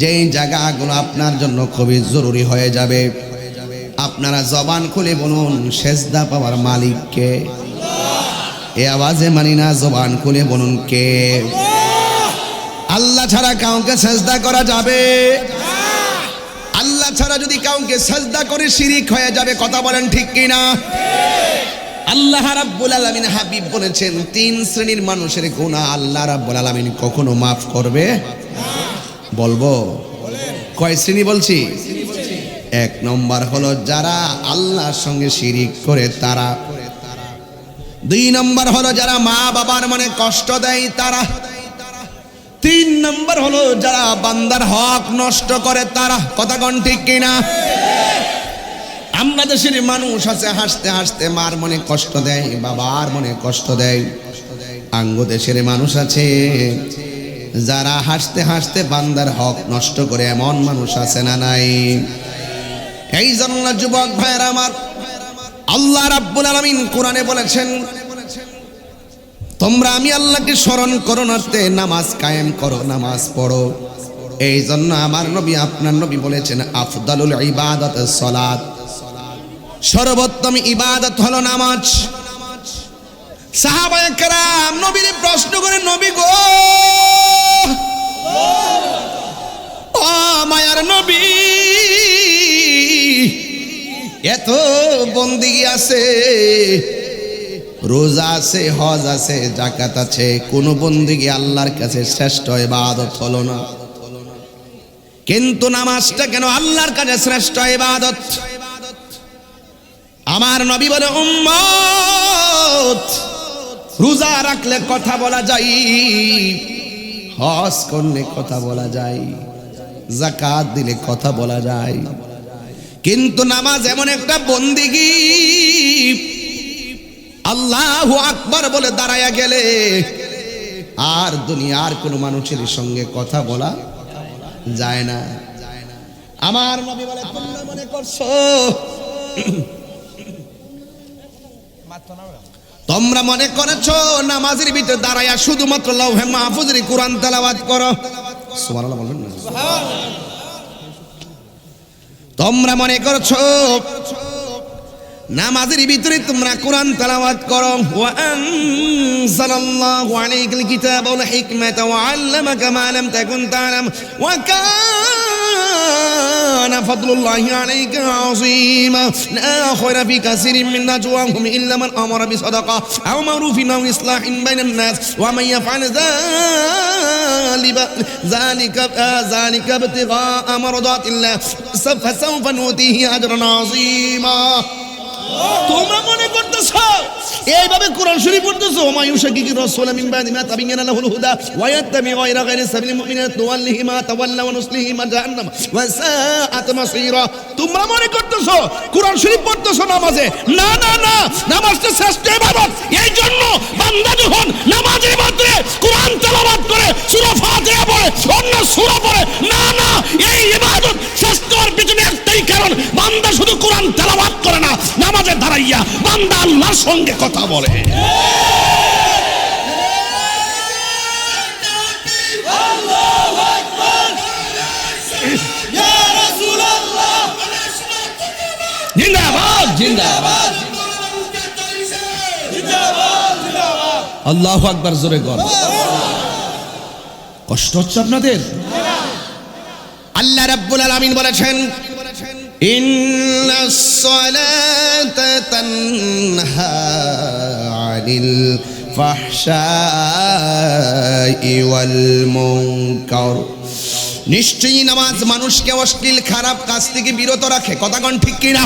যেই জায়গাগুলো আপনার জন্য খুবই জরুরি হয়ে যাবে। আপনারা জবান খুলে বলুন, সেজদা পাওয়ার মালিক কে? এ আওয়াজে মানি না, জবান খুলে বলুন কে? আল্লাহ ছাড়া কাউকে সেজদা করা যাবে? আল্লাহ ছাড়া যদি কাউকে সেজদা করে শিরিক হয়ে যাবে, কথা বলেন ঠিক কিনা? আল্লাহ রাব্বুল আলামিন হাবিব বলেছেন, 3 শ্রেণীর মানুষের গুনাহ আল্লাহ রাব্বুল আলামিন কখনো মাফ করবে বলবো? কয় শ্রেণী বলছি? 1 নম্বর হলো যারা আল্লাহর সঙ্গে শিরিক করে তারা। 2 নম্বর হলো যারা মা বাবার মনে কষ্ট দেয় তারা। 3 নম্বর হলো যারা বান্দার হক নষ্ট করে তারা, কথা কোন ঠিক কিনা? আমরা দেশের মানুষ আছে হাসতে হাসতে মার মনে কষ্ট দেয়, বাবার মনে কষ্ট দেয়। আঙ্গ দেশের মানুষ আছে যারা হাসতে হাসতে বান্দার হক নষ্ট করে, এমন মানুষ আছে না নাই? এই জন্য যুবক ভাইরা আমার, আল্লাহ রাব্বুল আলামিন কোরআনে বলেছেন, তোমরা আমি আল্লাহকে স্মরণ করো, নাতে নামাজ কায়েম করো, নামাজ পড়ো। এই জন্য আমার নবী, আপনার নবী বলেছেন, আফদালুল ইবাদাত সালাত, সর্বোত্তম ইবাদত হলো নামাজ। সাহাবায়ে কেরাম নবীকে প্রশ্ন করে, নবী গো, ও মায়ার নবী, এত বন্দেগী আছে, রোজা আছে, হজ আছে, যাকাত আছে, কোন বন্দেগী আল্লাহর কাছে শ্রেষ্ঠ ইবাদত হলো না, কিন্তু নামাজটা কেন আল্লাহর কাছে শ্রেষ্ঠ ইবাদত? আমার নবী বলে, উম্মত, রোজা রাখলে কথা বলা যায়, হজ করলে কথা বলা যায়, যাকাত দিলে কথা বলা যায়, কিন্তু নামাজ এমন একটা বন্দেগী, আল্লাহু আকবার বলে দাঁড়ায়া গেলে আর দুনিয়ার কোন মানুষের সঙ্গে কথা বলা যায় না। আমার নবী বলে, তোমরা মনে করছো, তোমরা মনে করেছো নামাজের ভিতরে দাঁড়ায়া শুধুমাত্র লাউহে মাহফুজের কোরআন তেলাওয়াত করো? সুবহানাল্লাহ বলবেন না? তোমরা মনে করছো নামাজের ভিতরে তোমরা কোরআন তেলাওয়াত করো? ওয়া আনজালাল্লাহু আলাইকাল কিতাবা ওয়াল হিকমাতা ওয়া আল্লামাকা মা লাম তাকুন তা'লাম ওয়া কানা ফাদলুল্লাহি আলাইকা আযীমা লা খায়রা ফি কাসীরিন মিন নাজওয়াহুম ইল্লা মান আমারা বিসাদাকা আও মা'রুফিন আও ইসলাহিন বাইনান নাস ওয়া মান ইয়াফআল যালিকা ইবতিগাআ মারদাতিল্লাহ ফাসাওফা নুতিহি আজরান আযীমা। তোমরা মনে করতেছো এইভাবে কোরআন শরীফ পড়তেছো, মায়ুশাকিকি রাসূল মিন বাদি মা তাবাyyana লাহুল হুদা ওয়া ইয়াত্তাবি গায়রা গায়রি সাবিলিল মুমিনিনা তুওয়াল্লিহি মা তাওয়াল্লা ওয়া নুসলিহি মা জাহান্নাম ওয়া সাআত মাসীরা। তোমরা মনে করতেছো কোরআন শরীফ পড়তেছো নামাজে? না না না, নামাজটা শ্রেষ্ঠ ইবাদত। এই জন্য বান্দা যখন নামাজের ভিতরে কোরআন তেলাওয়াত করে, সূরা ফাতিহা পড়ে, অন্য সূরা পড়ে, না না, এই ইবাদত শ্রেষ্ঠ হওয়ার পিছনে একটাই কারণ, বান্দা শুধু কোরআন তেলাওয়াত করে না, নামাজে দাঁড়াইয়া বান্দা আল্লাহর সঙ্গে কথা বলে। আল্লাহু আকবার, ইয়া রাসূলুল্লাহ, জিন্দাবাদ জিন্দাবাদ, আল্লাহু আকবার, জোরে গল। কষ্ট হচ্ছে আপনাদের? আল্লাহ রাব্বুল আলামিন বলেছেন, ইন্নাস সালাতা তানহা আনিল ফাহশাই ওয়াল মুনকার। নিশ্চয়ই নামাজ মানুষকে অশ্লীল খারাপ কাজ থেকে বিরত রাখে। কথা কোন ঠিক কিনা?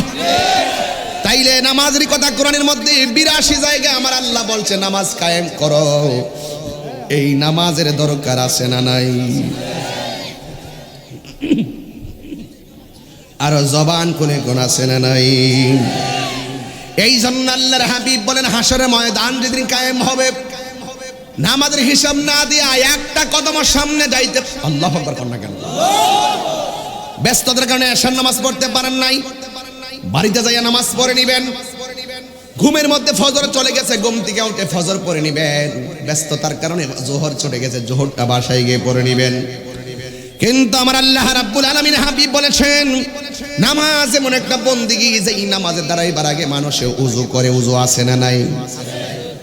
তাইলে নামাজের কথা কোরআনের মধ্যে 82 জায়গায় আমার আল্লাহ বলছে নামাজ কায়েম করো। এই নামাজের দরকার আছে না নাই? আর জবান কোনে কোন আছে না নাই? এই জন্য আল্লাহর হাবিব বলেন হাসরের ময়দান যেদিন কায়েম হবে, নামাজের হিসাব না দিয়া একটা কদম সামনে যাইতে, আল্লাহু আকবার কর না কেন? ব্যস্ততার কারণে এশার নামাজ পড়তে পারেন নাই, বাড়িতে যাইয়া নামাজ পড়ে নিবেন। ঘুমের মধ্যে ফজর চলে গেছে, ঘুম থেকে উঠে ফজর পড়ে নিবেন। ব্যস্ততার কারণে জোহর চলে গেছে, জোহরটা বাসায় গিয়ে পড়ে নিবেন। কিন্তু আমার আল্লাহ রাব্বুল আলামিন হাবিব বলেছেন নামাজ এমন একটা বন্দেগী যে এই নামাজের দ্বারাই আগে মানুষে ওযু করে। ওযু আছে না নাই?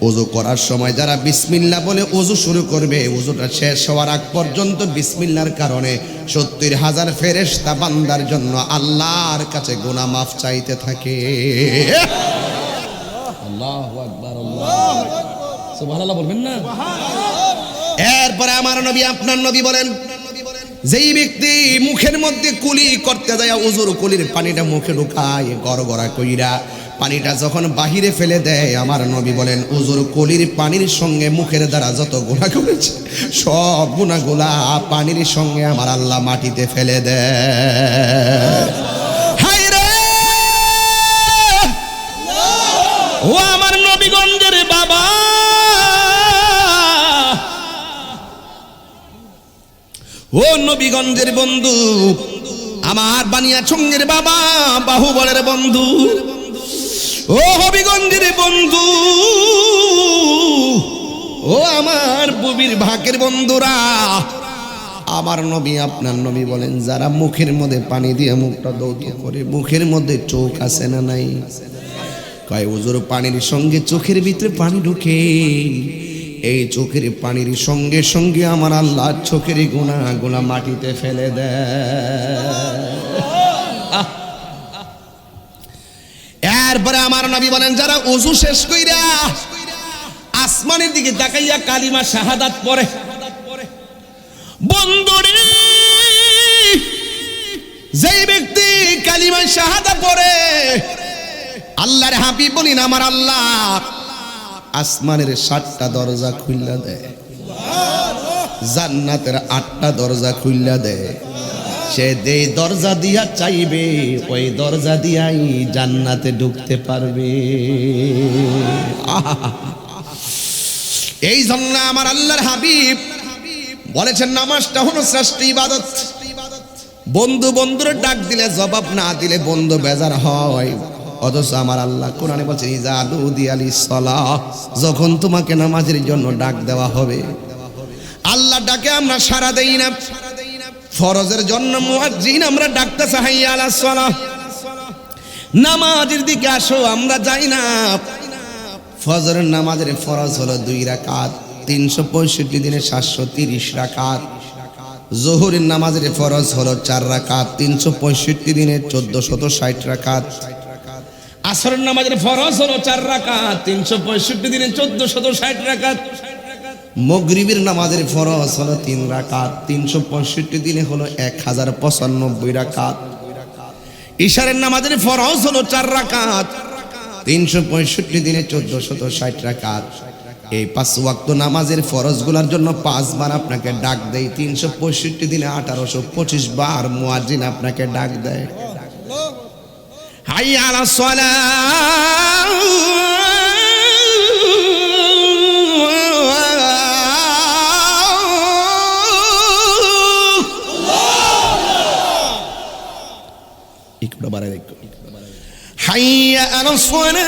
ওযু করার সময় যারা বিসমিল্লাহ বলে ওযু শুরু করবে, ওযুটা শেষ হওয়ার আগ পর্যন্ত বিসমিল্লাহর কারণে 70,000 ফেরেশতা বান্দার জন্য আল্লাহর কাছে গুনাহ মাফ চাইতে থাকে। আল্লাহু আকবার, আল্লাহু সুবহানাল্লাহ বলবেন না? এরপরে আমার নবী আপনার নবী বলেন যেই ব্যক্তি মুখের মধ্যে কুলি করতে যায় ওযুর কুলির পানিটা মুখে ঢুকায় গড়গড়া কইরা, পানিটা যখন বাহিরে ফেলে দেয়, আমার নবী বলেন ওযুর কুলির পানির সঙ্গে মুখের দ্বারা যত গুনাহ করেছে সব গুনাহগুলা পানির সঙ্গে আমার আল্লাহ মাটিতে ফেলে দেয়। হায় রে ও আমার নবীগঞ্জের বাবা, ও নবীগঞ্জের বন্ধু, আমার বানিয়াচঙ্গের বাবা, বাহুবলের বন্ধু, ও হবিগঞ্জের বন্ধু, ও আমার বুবির ভাগের বন্ধুরা, আমার নবী আপনার নবী বলেন যারা মুখের মধ্যে পানি দিয়ে মুখটা দৌত করে, মুখের মধ্যে চোখ আছে না নাই? কয় ওযুর পানির সঙ্গে চোখের ভিতরে পানি ঢুকে, এই চোখের পানির সঙ্গে সঙ্গে আমার আল্লাহ চোখের গুনাহগুলো মাটিতে ফেলে দেয়। এরপরে আমার নবী বলেন যারা ওযু শেষ কইরা আসমানের দিকে তাকাইয়া কালিমা শাহাদাত পড়ে, বন্ধুরে যেই ব্যক্তি কালিমা শাহাদাত পড়ে, আল্লাহর হাবিব বলেন আমার আল্লাহ আসমানের 7টা দরজা খুইলা দেয়, জান্নাতের 8টা দরজা খুইলা দেয়। সে যেই দরজা দিয়া চাইবে ওই দরজা দিয়াই জান্নাতে ঢুকতে পারবে। এই জন্য আমার আল্লাহর হাবিব বলেছেন নামাজটা হলো শ্রেষ্ঠ ইবাদত। বন্ধু বন্ধুরে ডাক দিলে জবাব না দিলে বন্ধু বেজার হয়, অথচ আমার আল্লাহ কোরআনে বলছেন ইজা দুদিয়া লিসসালাহ, যখন তোমাকে নামাজের জন্য ডাক দেওয়া হবে, আল্লাহ ডাকে আমরা সাড়া দেই না। ফরজের জন্য মুয়াজ্জিন আমরা ডাকতেছি হাইয়া আলাস সালাহ, নামাজের দিকে আসো, আমরা যাই না। ফজরের নামাজের ফরজ হলো 2 রাকাত, 365 দিনে 730 রাকাত। যোহরের নামাজের ফরজ হলো 4 রাকাত, 365 দিনে 1460 রাকাত। আসরের নামাজের ফরজ হলো 4 রাকাত, 365 দিনে 1460 রাকাত। মাগরিবের নামাজের ফরজ হলো 3 রাকাত, 365 দিনে হলো 1095 রাকাত। ইশারের নামাজের ফরজ হলো 4 রাকাত, 365 দিনে 1460 রাকাত। এই 5 ওয়াক্ত নামাজের ফরজগুলোর জন্য 5 বার আপনাকে ডাক দেয়, 365 দিনে 1825 বার মুয়াজ্জিন আপনাকে ডাক দেয় হাইয়া আলাস সালাহ। একটু বাড়াই দেখো, হাইয়া আলাস সালাহ।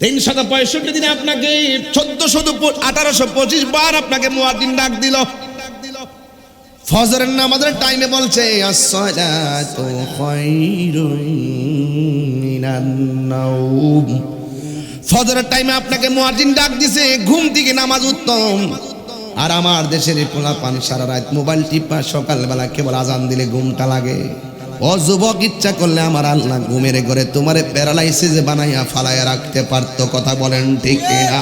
তিনশত 65 দিনে আপনাকে 1825 বার আপনাকে মুয়াজ্জিন ডাক দিল। ফজরের নামাজের টাইমে বলছে আসসালাতু খায়রুম মিনান নাওম। ফজরের টাইমে আপনাকে মুয়াজ্জিন ডাক দিছে, ঘুম থেকে নামাজ উত্তম। আর আমার দেশের পোলাপান সারা রাত মোবাইল টিপা, সকালবেলা কেবল আজান দিলে ঘুমটা লাগে। ও যুবক, ইচ্ছা করলে আমার আল্লাহ ঘুমের ঘরে তোমারে প্যারালাইসিসে বানাইয়া ফালাইয়া রাখতে পারতো। কথা বলেন ঠিক কিনা?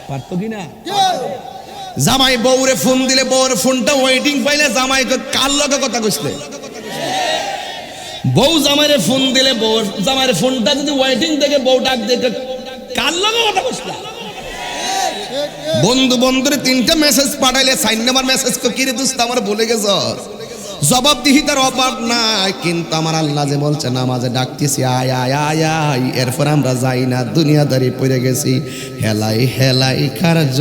পারতো কিনা? জামাই বউরে ফোন দিলে বউর ফোনটা ওয়েটিং পাইলে জামাই কার লগে কথা কইছে? বউ জামাইরে ফোন দিলে বউর জামাইরে ফোনটা যদি ওয়েটিং থেকে বউ ডাক দেখে কার লগে কথা কইছলা? বন্ধু বন্ধুরে 3টা মেসেজ পাঠাইলে 4 নাম্বার মেসেজ কো কি রে দোস্ত আমার ভুলে গেছ? জবাব দিহি তার অভাব নাই, কিন্তু আমার আল্লাহ যে বলছে নামাজে ডাকতেছি আয় আয় আয় আয়, এরপর আমরা যাই না, দুনিয়াদারি পড়ে গেছি। হেলাই হেলাই কার্য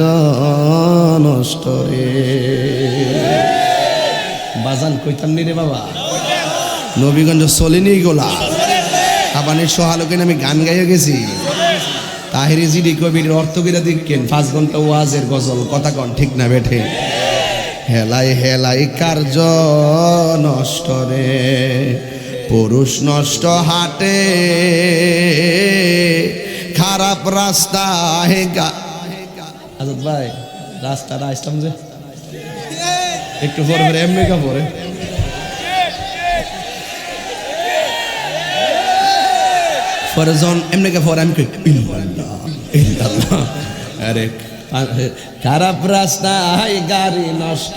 নষ্ট রে। বাজান কইতাম নি রে বাবা, নবীগঞ্জ চলিনি গোলা আবানের সহালোকে আমি গান গাইয়ে গেছি। তাহিরি জিডি কবির অর্থ কইরা দেখেন 5 ঘন্টা ওয়াজের গজল। কথা কন ঠিক না বেঠে? হেলাই হেলাই কার্য নষ্ট রে, পুরুষ নষ্ট হাটে, খারাপ রাস্তা হেগা। আজাদ ভাই রাস্তাটা আসলাম যে একটু পরে পরে এমনি কা পরে ফরজন এমনি কে ফর আমি ইল্লাল্লাহ ইল্লাল্লাহ। আরে খারাপ রাস্তা গাড়ি নষ্ট,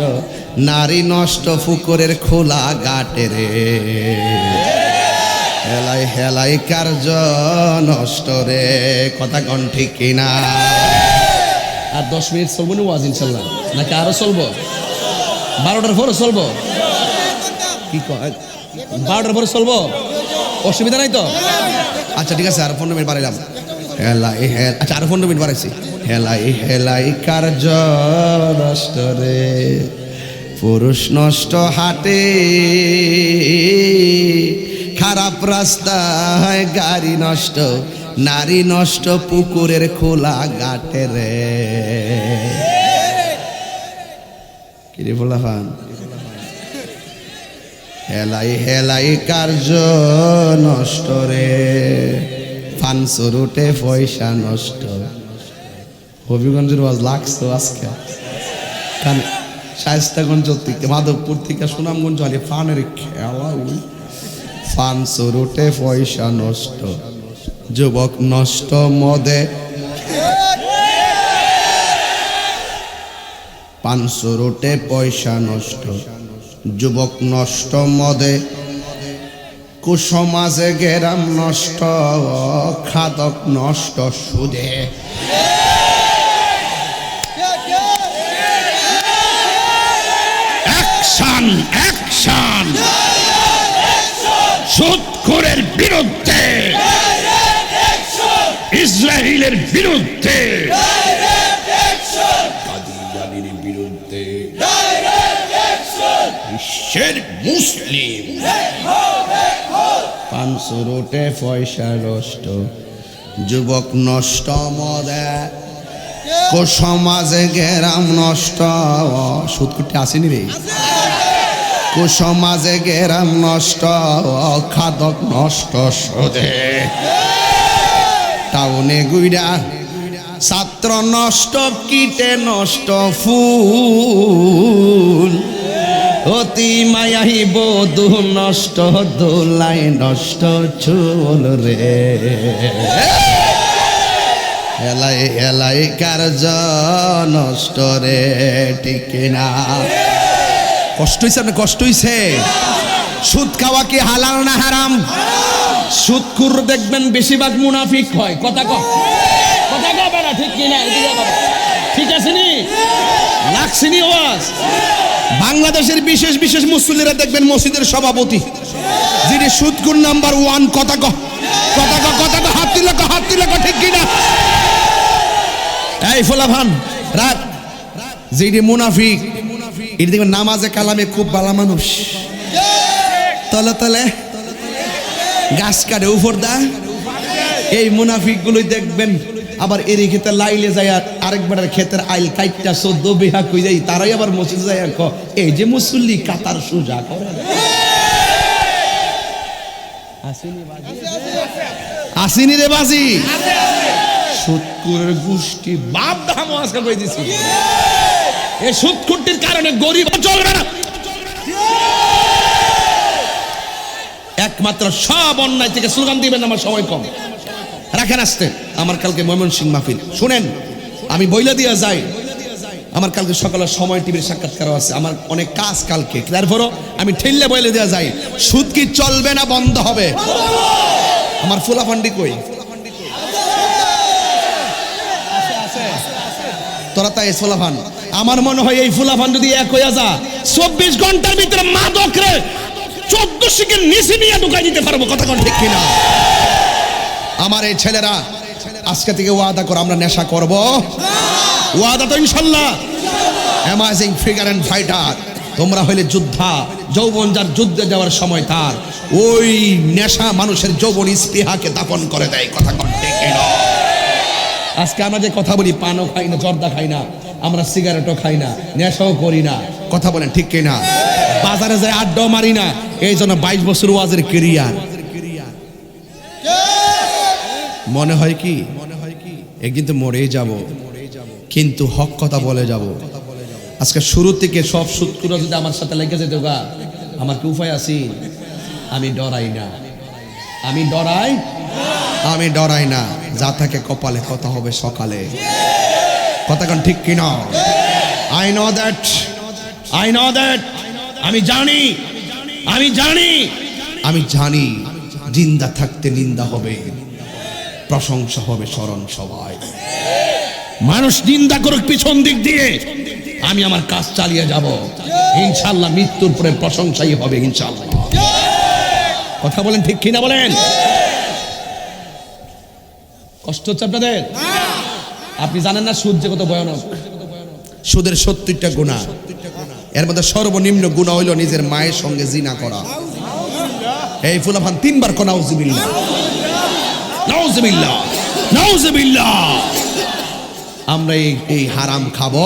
নারী নষ্ট ফুকরের খোলা গাটে রে, হেলাই হেলাই কার্য নষ্ট রে। কথা কন ঠিক কিনা? আর 10 মিনিট চলবো না ওয়াজ ইনশাল্লাহ, নাকি আরো চলবো? 12টার পরে চলবো? কি কয় 12টার পরে চলবো? অসুবিধা নাই তো? আচ্ছা ঠিক আছে, আর 15 মিনিট বাড়াইলাম। হেলাই আচ্ছা আরো 15 মিনিট বাড়াইছি। হেলাই হেলাই কার্য নষ্ট রে, পুরুষ নষ্ট হাটে, খারাপ রাস্তায় গাড়ি নষ্ট, নারী নষ্ট পুকুরের খোলা গাটে রে। কিরে বলা ফান? হেলাই হেলাই কার্য নষ্ট রে, ফানসুরুটে পয়সা নষ্ট। হবিগঞ্জের ওয়াজ লাগছে আজকে, কারণ শায়েস্তাগঞ্জ থেকে মাধবপুর থেকে সুনামগঞ্জ আলি ফানের খেলা। ফানসুরুটে পয়সা নষ্ট, যুবক নষ্ট মদে, পানসুরুটে পয়সা নষ্ট, যুবক নষ্ট মদে, কুসমাজে গেরাম নষ্ট, খাদক নষ্ট সুদে। অ্যাকশন অ্যাকশন, সুদখোরের বিরুদ্ধে, ইসরায়েলের বিরুদ্ধে, কাদিয়ানির বিরুদ্ধে, বিশ্বের মুসলিম। পানসুরুটে পয়সা নষ্ট, যুবক নষ্ট মদে, কুসমাজে গেরাম নষ্ট। সুদ করতে আসেনি রে? কুসমাজে গেরাম নষ্ট, খাদক নষ্ট সুদে। টাউনে গুইরা ছাত্র নষ্ট, কীটে নষ্ট ফুল, অতি মায়াহি বধূ নষ্ট, দোলাই নষ্ট চুল রে। এলাই এলাই কার্য নষ্ট রে, ঠিক না? কষ্ট হইছে না? কষ্ট হইছে? সুদ খাওয়া কি হালাল না হারাম? সুদখোর দেখবেন বেশিরভাগ মুনাফিক হয়। কথা কও, কথা কও বেটা, ঠিক কিনা? ঠিক আছে নি? লাগছে নি ওয়াজ? বাংলাদেশের বিশেষ বিশেষ মুসল্লিরা দেখবেন মসজিদের সভাপতি যিনি সুদখোর নাম্বার 1। কথা কও, কথা কও, কথা কও, হাত তুলে কও, হাত তুলে কও, ঠিক কিনা? এই ফোলাভান রাত যিনি মুনাফিক, এটি দেখবেন নামাজে কালামে খুব ভালো মানুষ, তলে তলে গাছ কাটে উপর দা। এই মুনাফিক গুলোই দেখবেন আবার এর ক্ষেতে লাইলে যায় আরেকবারের ক্ষেতের আইল কাইটটা 14 বিঘা কই যাই তারাই আবার মসজিদে যায় এই যে মুসল্লি কাতার সুজা করে আসিনি রে বাজি সুদকুরের গোষ্ঠী বাপ দাম আজকে কই দিছি এই সুদকুটির কারণে গরিব চলবে না একমাত্র সব অন্যায় থেকে স্লোগান দিবেন আমার সময় কম রাখেন আসতে আমার কালকে ময়মনসিংহ মাহফিল শুনেন আমি বইলা দিয়া যাই আমার কালকে সকালে সময় টিভির সাক্ষাৎকার আছে আমার অনেক কাজ কালকে তারপরও আমি ঠেললে বইলে দেওয়া যাই সুদ কি চলবে না বন্ধ হবে আমার ফুলাফান্ডি কই তোরা তাই ফুলাফান আমার মনে হয় এই ফুলাফান যদি এক হইয়া যা 24 ঘন্টার ভিতরে মাদক রে 14 শিকের নিচে নিয়ে ঢুকাই দিতে পারবো কথা কোন ঠিক কিনা আমার এই ছেলেরা আজকে থেকে ওয়াদা করে আমরা নেশা করব ওয়াদা তো ইনশাআল্লাহ অ্যামাজিং ফিগার এন্ড ফাইটার তোমরা হইলে যোদ্ধা যৌবন যার যুদ্ধে যাওয়ার সময় তার ওই নেশা মানুষের যৌবন স্পৃহাকে দাপন করে দেয় কথা কোন ঠিক কিনা আজকে আমরা যে কথা বলি পানও খাই না জর্দা খাই না আমরা সিগারেটও খাই না নেশাও করি না কথা বলেন ঠিক কিনা বাজারে যায় আড্ডাও মারি না এই জন্য 22 বছর ওয়াজের ক্যারিয়ার মনে হয় কি একদিন তো মরেই যাব কিন্তু হক কথা বলে যাব আজকে শুরু থেকে সব সুদকুরা যদি আমার সাথে লেগে যেত গা আমার কি উপায় আছে আমি ডরাই না আমি ডরাই না যা থাকে কপালে কথা হবে সকালে কথা কোন ঠিক কিনা আই নো দ্যাট আমি জানি জিন্দা থাকতে নিন্দা হবে প্রশংসা হবে স্মরণ সবাই মানুষ নিন্দা করুক পিছন দিক দিয়ে আমি আমার কাজ চালিয়ে যাব ইনশাআল্লাহ মৃত্যুর পরে প্রশংসাই হবে ইনশাআল্লাহ কথা বলেন ঠিক কিনা বলেন কষ্ট হচ্ছে আপনাদের আপনি জানেন না সুদ যে কত ভয়ানক সুদের 70টা গুনাহ এর মধ্যে সর্বনিম্ন গুনাহ হইল নিজের মায়ের সঙ্গে জিনা করা এই ফুলাফান 3 বার কোন নাউজুবিল্লাহ আমরা এই হারাম খাবো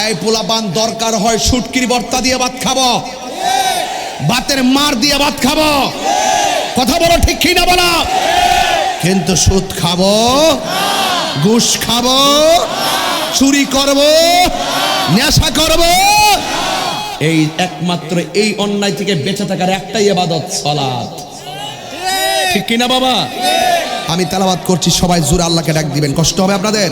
এই পোলাপান দরকার হয় শুটকির ভর্তা দিয়ে ভাত খাবো ভাতের মার দিয়ে ভাত খাবো কথা বলো ঠিক কি না বলো কিন্তু সুদ খাবো ঘুষ খাবো চুরি করবো নেশা করবো এই একমাত্র এই অন্যায় থেকে বেঁচে থাকার একটাই ইবাদত সালাত ঠিক কিনা বাবা আমি তেলাওয়াত করছি সবাই জোরে আল্লাহকে ডাক দিবেন কষ্ট হবে আপনাদের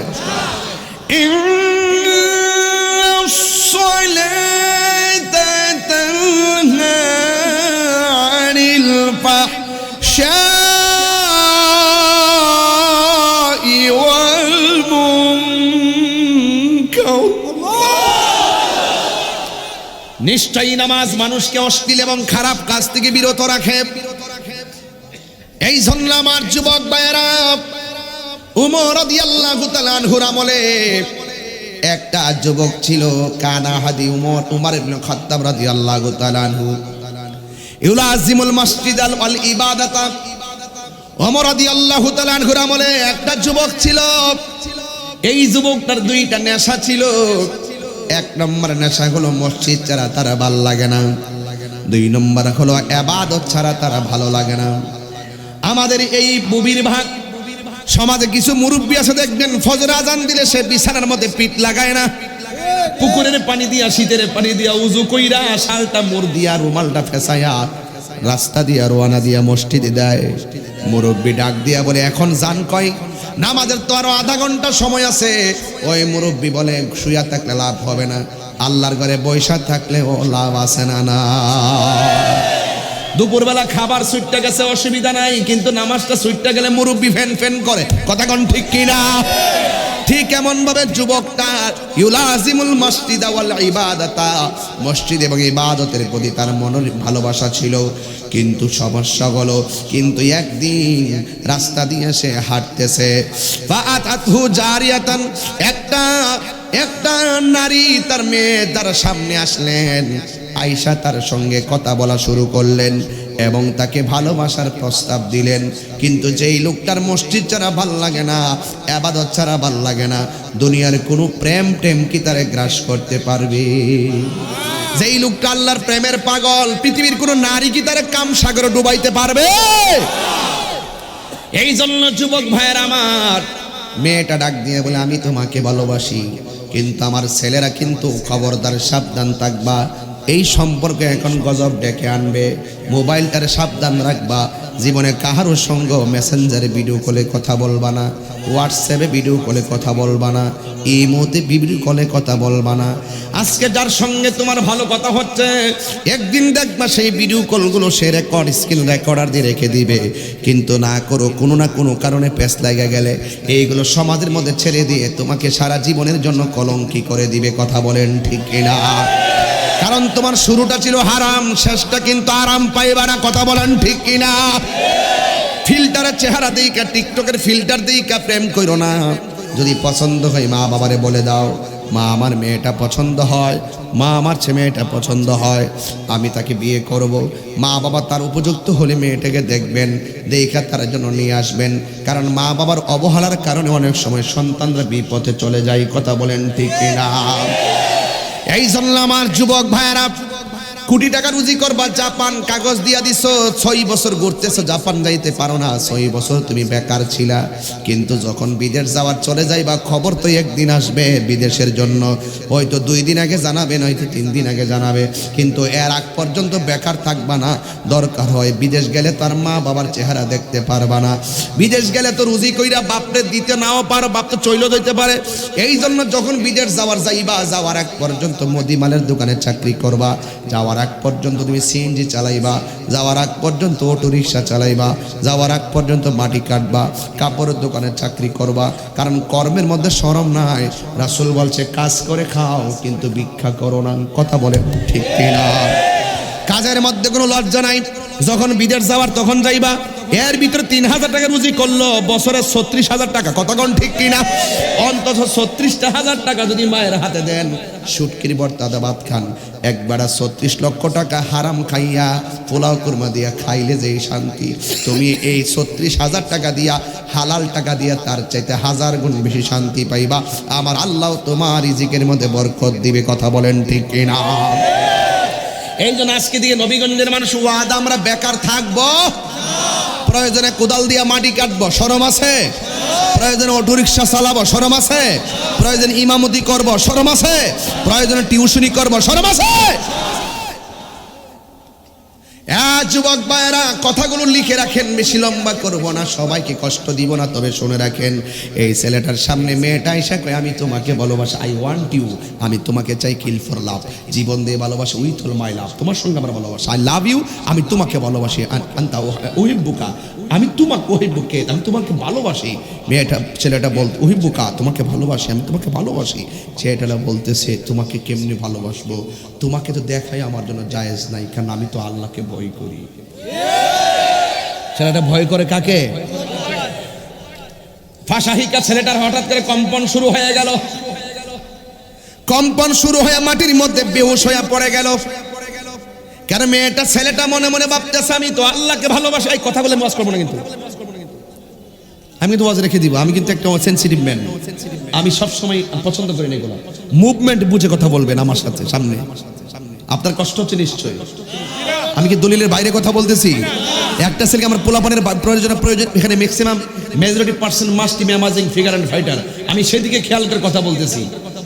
নিশ্চয়ই নামাজ মানুষকে অশ্লীল এবং খারাপ কাজ থেকে বিরত রাখে এই জন্য আমার যুবক ভাইয়েরা উমর রাদিয়াল্লাহু তাআলা আনহুর আমলে একটা যুবক ছিল কানা হাদি উমর ইবনে খাত্তাব রাদিয়াল্লাহু তাআলা আনহু ইউলাজিমুল মসজিদ আল ইবাদাতা উমর রাদিয়াল্লাহু তাআলা আনহুর আমলে একটা যুবক ছিল এই যুবকটার দুইটা নেশা ছিল এক নম্বর নেশা হলো মসজিদ ছাড়া তার ভালো লাগে না দুই নম্বর হলো ইবাদত ছাড়া তার ভালো লাগে না আমাদের এই বুবির ভাগ সমাজে কিছু মুরব্বী আছে দেখবেন ফজর আজান দিলে সে বিছানার মধ্যে পিঠ লাগায় না পুকুরের পানি দিয়া শীতের পানি দিয়া উজু কইরা শালটা মোর দিয়া রুমালটা ফেসায়া রাস্তা দিয়া রওনা দিয়া মসজিদে দেয় মুরব্বী ডাক দিয়া বলে এখন জান কয় নামাজের তো আরো আধা ঘন্টা সময় আছে ওই মুরব্বী বলে শুয়া থাকলে লাভ হবে না আল্লাহর ঘরে বৈশা থাকলে ও লাভ আছে না দুপুরবেলা খাবার সুইটটা গেছে অসুবিধা নাই কিন্তু নামাজটা সুইটটা গেলে মুরব্বি ফ্যান করে কথা কোন ঠিক কিনা ঠিক এমন ভাবে যুবকটা ইউলাজিমুল মসজিদ ওয়াল ইবাদাতা মসজিদ এবং ইবাদতের প্রতি তার মনের ভালোবাসা ছিল কিন্তু সমস্যা হলো কিন্তু একদিন রাস্তা দিয়ে সে হাঁটতেছে ফাআতাতহু জারিয়াতান একটা নারী তার মেয়ে তার সামনে আসলেন আয়েশা তার সঙ্গে কথা বলা শুরু করলেন এবং তাকে ভালোবাসার প্রস্তাব দিলেন। কিন্তু যেই লোকটার মসজিদ ছাড়া ভাল লাগে না, ইবাদত ছাড়া ভাল লাগে না, দুনিয়ার কোনো প্রেম কি তারে গ্রাস করতে পারবে? যেই লোকটা আল্লাহর প্রেমের পাগল, পৃথিবীর কোনো নারী কি তারে কাম সাগরে ডুবাইতে পারবে? এই জন্য যুবক ভাইয়ের আমার, মেয়েটা ডাক দিয়ে বলে আমি তোমাকে ভালোবাসি, কিন্তু আমার ছেলেরা কিন্তু খবরদার সাবধান থাকবা, এই সম্পর্কে এখন গজব ডেকে আনবে, মোবাইলটারে সাবধান রাখবা, জীবনে কাহারও সঙ্গে মেসেঞ্জারে ভিডিও কলে কথা বলবা না, হোয়াটসঅ্যাপে ভিডিও কলে কথা বলবা না, ইমোতে ভিডিও কলে কথা বলবা না। আজকে যার সঙ্গে তোমার ভালো কথা হচ্ছে, একদিন দেখবা সেই ভিডিও কলগুলো সে রেকর্ড স্ক্রিন রেকর্ডার দিয়ে রেখে দিবে। কিন্তু না করো, কোনো না কোনো কারণে পেছ লাগা গেলে এইগুলো সমাজের মধ্যে ছেড়ে দিয়ে তোমাকে সারা জীবনের জন্য কলঙ্কি করে দিবে। কথা বলেন ঠিক কিনা? কারণ তোমার শুরুটা ছিল হারাম, শেষটা কিন্তু আরাম পাইবা না। কথা বলেন ঠিক কিনা? ফিল্টারের চেহারা দিইকা, টিকটকের ফিল্টার দিইকা প্রেম করো না। যদি পছন্দ হয় মা বাবারে বলে দাও, মা আমার মেয়েটা পছন্দ হয়, মা আমার মেয়েটা পছন্দ হয়, আমি তাকে বিয়ে করব। মা বাবা তার উপযুক্ত হলে মেয়েটাকে দেখবেন, দেখা তার জন্য নিয়ে আসবেন। কারণ মা বাবার অবহেলার কারণে অনেক সময় সন্তানরা বিপথে চলে যায়। কথা বলেন ঠিক কিনা? এই জন্য আমার যুবক ভাইয়েরা, কোটি টাকা রুজি করবা, জাপান কাগজ দিয়া দিছো, 6 বছর ঘুরতেছো, জাপান যাইতে পারো না, 6 বছর তুমি বেকার ছিলা। কিন্তু যখন বিদেশ যাওয়ার চলে যাইবা, খবর তো একদিন আসবে বিদেশের জন্য, হয়তো 2 দিন আগে জানাবে, নয়তো 3 দিন আগে জানাবে, কিন্তু এর আগ পর্যন্ত বেকার থাকবা না। দরকার হয় বিদেশ গেলে তার মা বাবার চেহারা দেখতে পারবা না, বিদেশ গেলে তো রুজি কইরা বাপরে দিতে নাও পারো, বাপ তো চইল দিতে পারে। এই জন্য যখন বিদেশ যাইবা, যাওয়ার আগ পর্যন্ত মুদিমালের দোকানে চাকরি করবা, যাওয়ার আগ পর্যন্ত তুমি সিএনজি চালাইবা, যাওয়ার আগ পর্যন্ত অটো রিক্সা চালাইবা, যাওয়ার আগ পর্যন্ত মাটি কাটবা, কাপড়ের দোকানে চাকরি করবা। কারণ কর্মের মধ্যে শরম নাই। রাসূল বলছে কাজ করে খাও কিন্তু ভিক্ষা করো না। কথা বলে ঠিক কিনা? কাজের মধ্যে কোনো লজ্জা নাই। যখন বিদেশ যাওয়ার তখন যাইবা, এর ভিতরে 3000 টাকা রুজি করলো, বছরে 36,000 টাকা। কতক্ষণ ঠিক কিনা? অন্তত 36,000 টাকা যদি মায়ের হাতে দেন, শুটকির ভর্তা ভাত খান, একবারে 36 লক্ষ টাকা হারাম খাইয়া পোলাও কুরমা দিয়া খাইলে যে শান্তি, তুমি এই 36,000 টাকা দিয়া, হালাল টাকা দিয়া তার চাইতে 1000 গুণ বেশি শান্তি পাইবা। আমার আল্লাহ তোমার রিজিকের মধ্যে বরকত দিবে। কথা বলেন ঠিক কিনা? এই জন্য আজকে দিয়ে নবীগঞ্জের মানুষ ওয়াদা, আমরা বেকার থাকবো, প্রয়োজনে কোদাল দিয়া মাটি কাটবো, শরম আছে? প্রয়োজনে অটো রিক্সা চালাবো, শরম আছে? প্রয়োজনে ইমামতি করবো, শরম আছে? প্রয়োজনে টিউশনি করবো, শরম আছে? যুবক ভাইয়েরা, কথাগুলো লিখে রাখেন, বেশি লম্বা করবো না, সবাইকে কষ্ট দিব না, তবে শুনে রাখেন। এই ছেলেটার সামনে মেয়েটা এসে কয় আমি তোমাকে ভালোবাসি, আই ওয়ান্ট ইউ, আমি তোমাকে চাই, কিল ফর লাভ, জীবন দিয়ে ভালোবাসি, উইথ অল মাই লাভ, তোমার সঙ্গে আমার ভালোবাসা, আই লাভ ইউ, আমি তোমাকে ভালোবাসি, আন্তা উহিব্বুকা, আমি তোমাকে ওহিব্বুকে, আমি তোমাকে ভালোবাসি। ছেলেটা বলতো ওহিব্বুকা, তোমাকে ভালোবাসি, আমি তোমাকে ভালোবাসি। ছেলেটা বলতেছে তোমাকে কেমনে ভালোবাসবো, তোমাকে তো দেখাই আমার জন্য জায়েজ নাই, কারণ আমি তো আল্লাহকে ভয় করি। ছেলেটা ভয় করে কাকে? ফাঁসাহিকা ছেলেটার হঠাৎ করে কম্পন শুরু হয়ে গেল, কম্পন শুরু হয়ে মাটির মধ্যে বেহুশ হয়ে পড়ে গেল। কারণ মেয়েটা ছেলেটা মনে মনে ভাবতেছে আমি তো আল্লাহকে ভালোবাসি। এই কথা বলে ওয়াজ করবো না, কিন্তু আমি কিন্তু ওয়াজ রেখে দিব, আমি কিন্তু একটা সেনসিটিভ ম্যান, আমি সবসময় পছন্দ করি না এগুলো। মুভমেন্ট বুঝে কথা বলবেন আমার সাথে সামনে। আপনার কষ্ট হচ্ছে নিশ্চয়ই, আমি কি দলিলের বাইরে কথা বলতেছি? একটা ছেলেকে আমার পোলাপানের প্রয়োজন, এখানে maximum majority percent must be amazing figure and fighter, আমি সেদিকে খেয়াল করে কথা বলতেছি।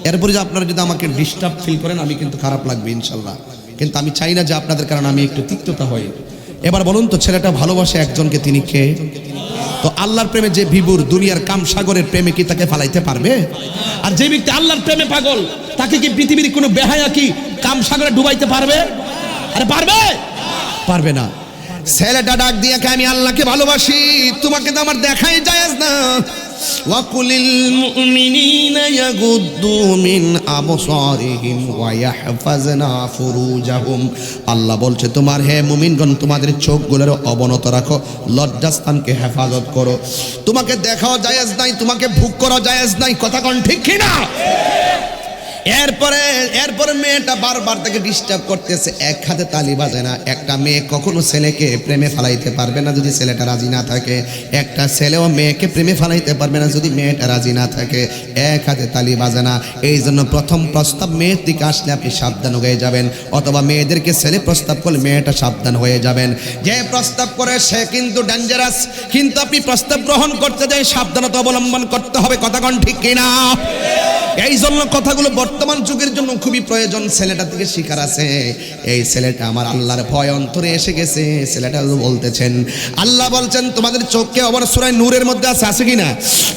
এরপরে যে আপনারা যদি আমাকে ডিস্টার্ব ফিল করেন, আমি কিন্তু খারাপ লাগবে ইনশাল্লাহ, কিন্তু আমি চাই না যে আপনাদের কারণে আমি একটু তিক্ততা হই। এবার বলুন তো, ছেলেটা ভালোবাসে একজনকে, তিনি কে? তো আল্লাহর প্রেমে যে বিভোর, দুনিয়ার কাম সাগরের প্রেমে কি তাকে ফালাইতে পারবে? আর যে ব্যক্তি আল্লাহর প্রেমে পাগল, তাকে কি পৃথিবীর কোনো বেহায়া কি কাম সাগরে ডুবাইতে পারবে? আরে পারবে? পারবে না। ছেলেটা ডাক দিয়ে কে আমি আল্লাহকে ভালোবাসি, তোমাকে তো আমার দেখাই জায়েজ না। ওয়াকুলিল মুমিনিনা ইয়াগুদ্দু মিন আবসারিহিম ওয়া ইয়াহফাজনা ফুরুজাহুম, আল্লাহ বলছে তোমার হে মুমিনগণ তোমাদের চোখগুলোর অবনত রাখো, লজ্জাস্থানকে হেফাজত করো। তোমাকে দেখাও জায়েজ নাই, তোমাকে ভোগ করা জায়েজ নাই। কথা কোন ঠিক কিনা? এরপরে মেয়েটা বারবার তাকে ডিস্টার্ব করতেছে, এক হাতে তালি বাজে না। একটা মেয়ে কখনো ছেলেকে প্রেমে ফালাইতে পারবে না যদি ছেলেটা রাজি না থাকে, একটা ছেলেও মেয়েকে প্রেমে ফালাইতে পারবে না যদি মেয়েটা রাজি না থাকে। এক হাতে তালি বাজে না। এই জন্য প্রথম প্রস্তাব মেয়ের দিকে আসলে আপনি সাবধান হয়ে যাবেন, অথবা মেয়েদেরকে ছেলে প্রস্তাব করলে মেয়েটা সাবধান হয়ে যাবেন। যে প্রস্তাব করে সে কিন্তু ডেঞ্জারাস, কিন্তু আপনি প্রস্তাব গ্রহণ করতে যাই সাবধানতা অবলম্বন করতে হবে। কথা কোন ঠিক কিনা? এই জন্য কথাগুলো বর্তমান যুগের জন্য খুবই প্রয়োজন। ছেলেটা থেকে শিকার আছে, এই ছেলেটা আমার আল্লাহর ভয় অন্তরে এসে গেছে। ছেলেটা বলতেছেন, আল্লাহ বলছেন তোমাদের চোখকে অবনত, সূরা নূরের মধ্যে আছে কিনা?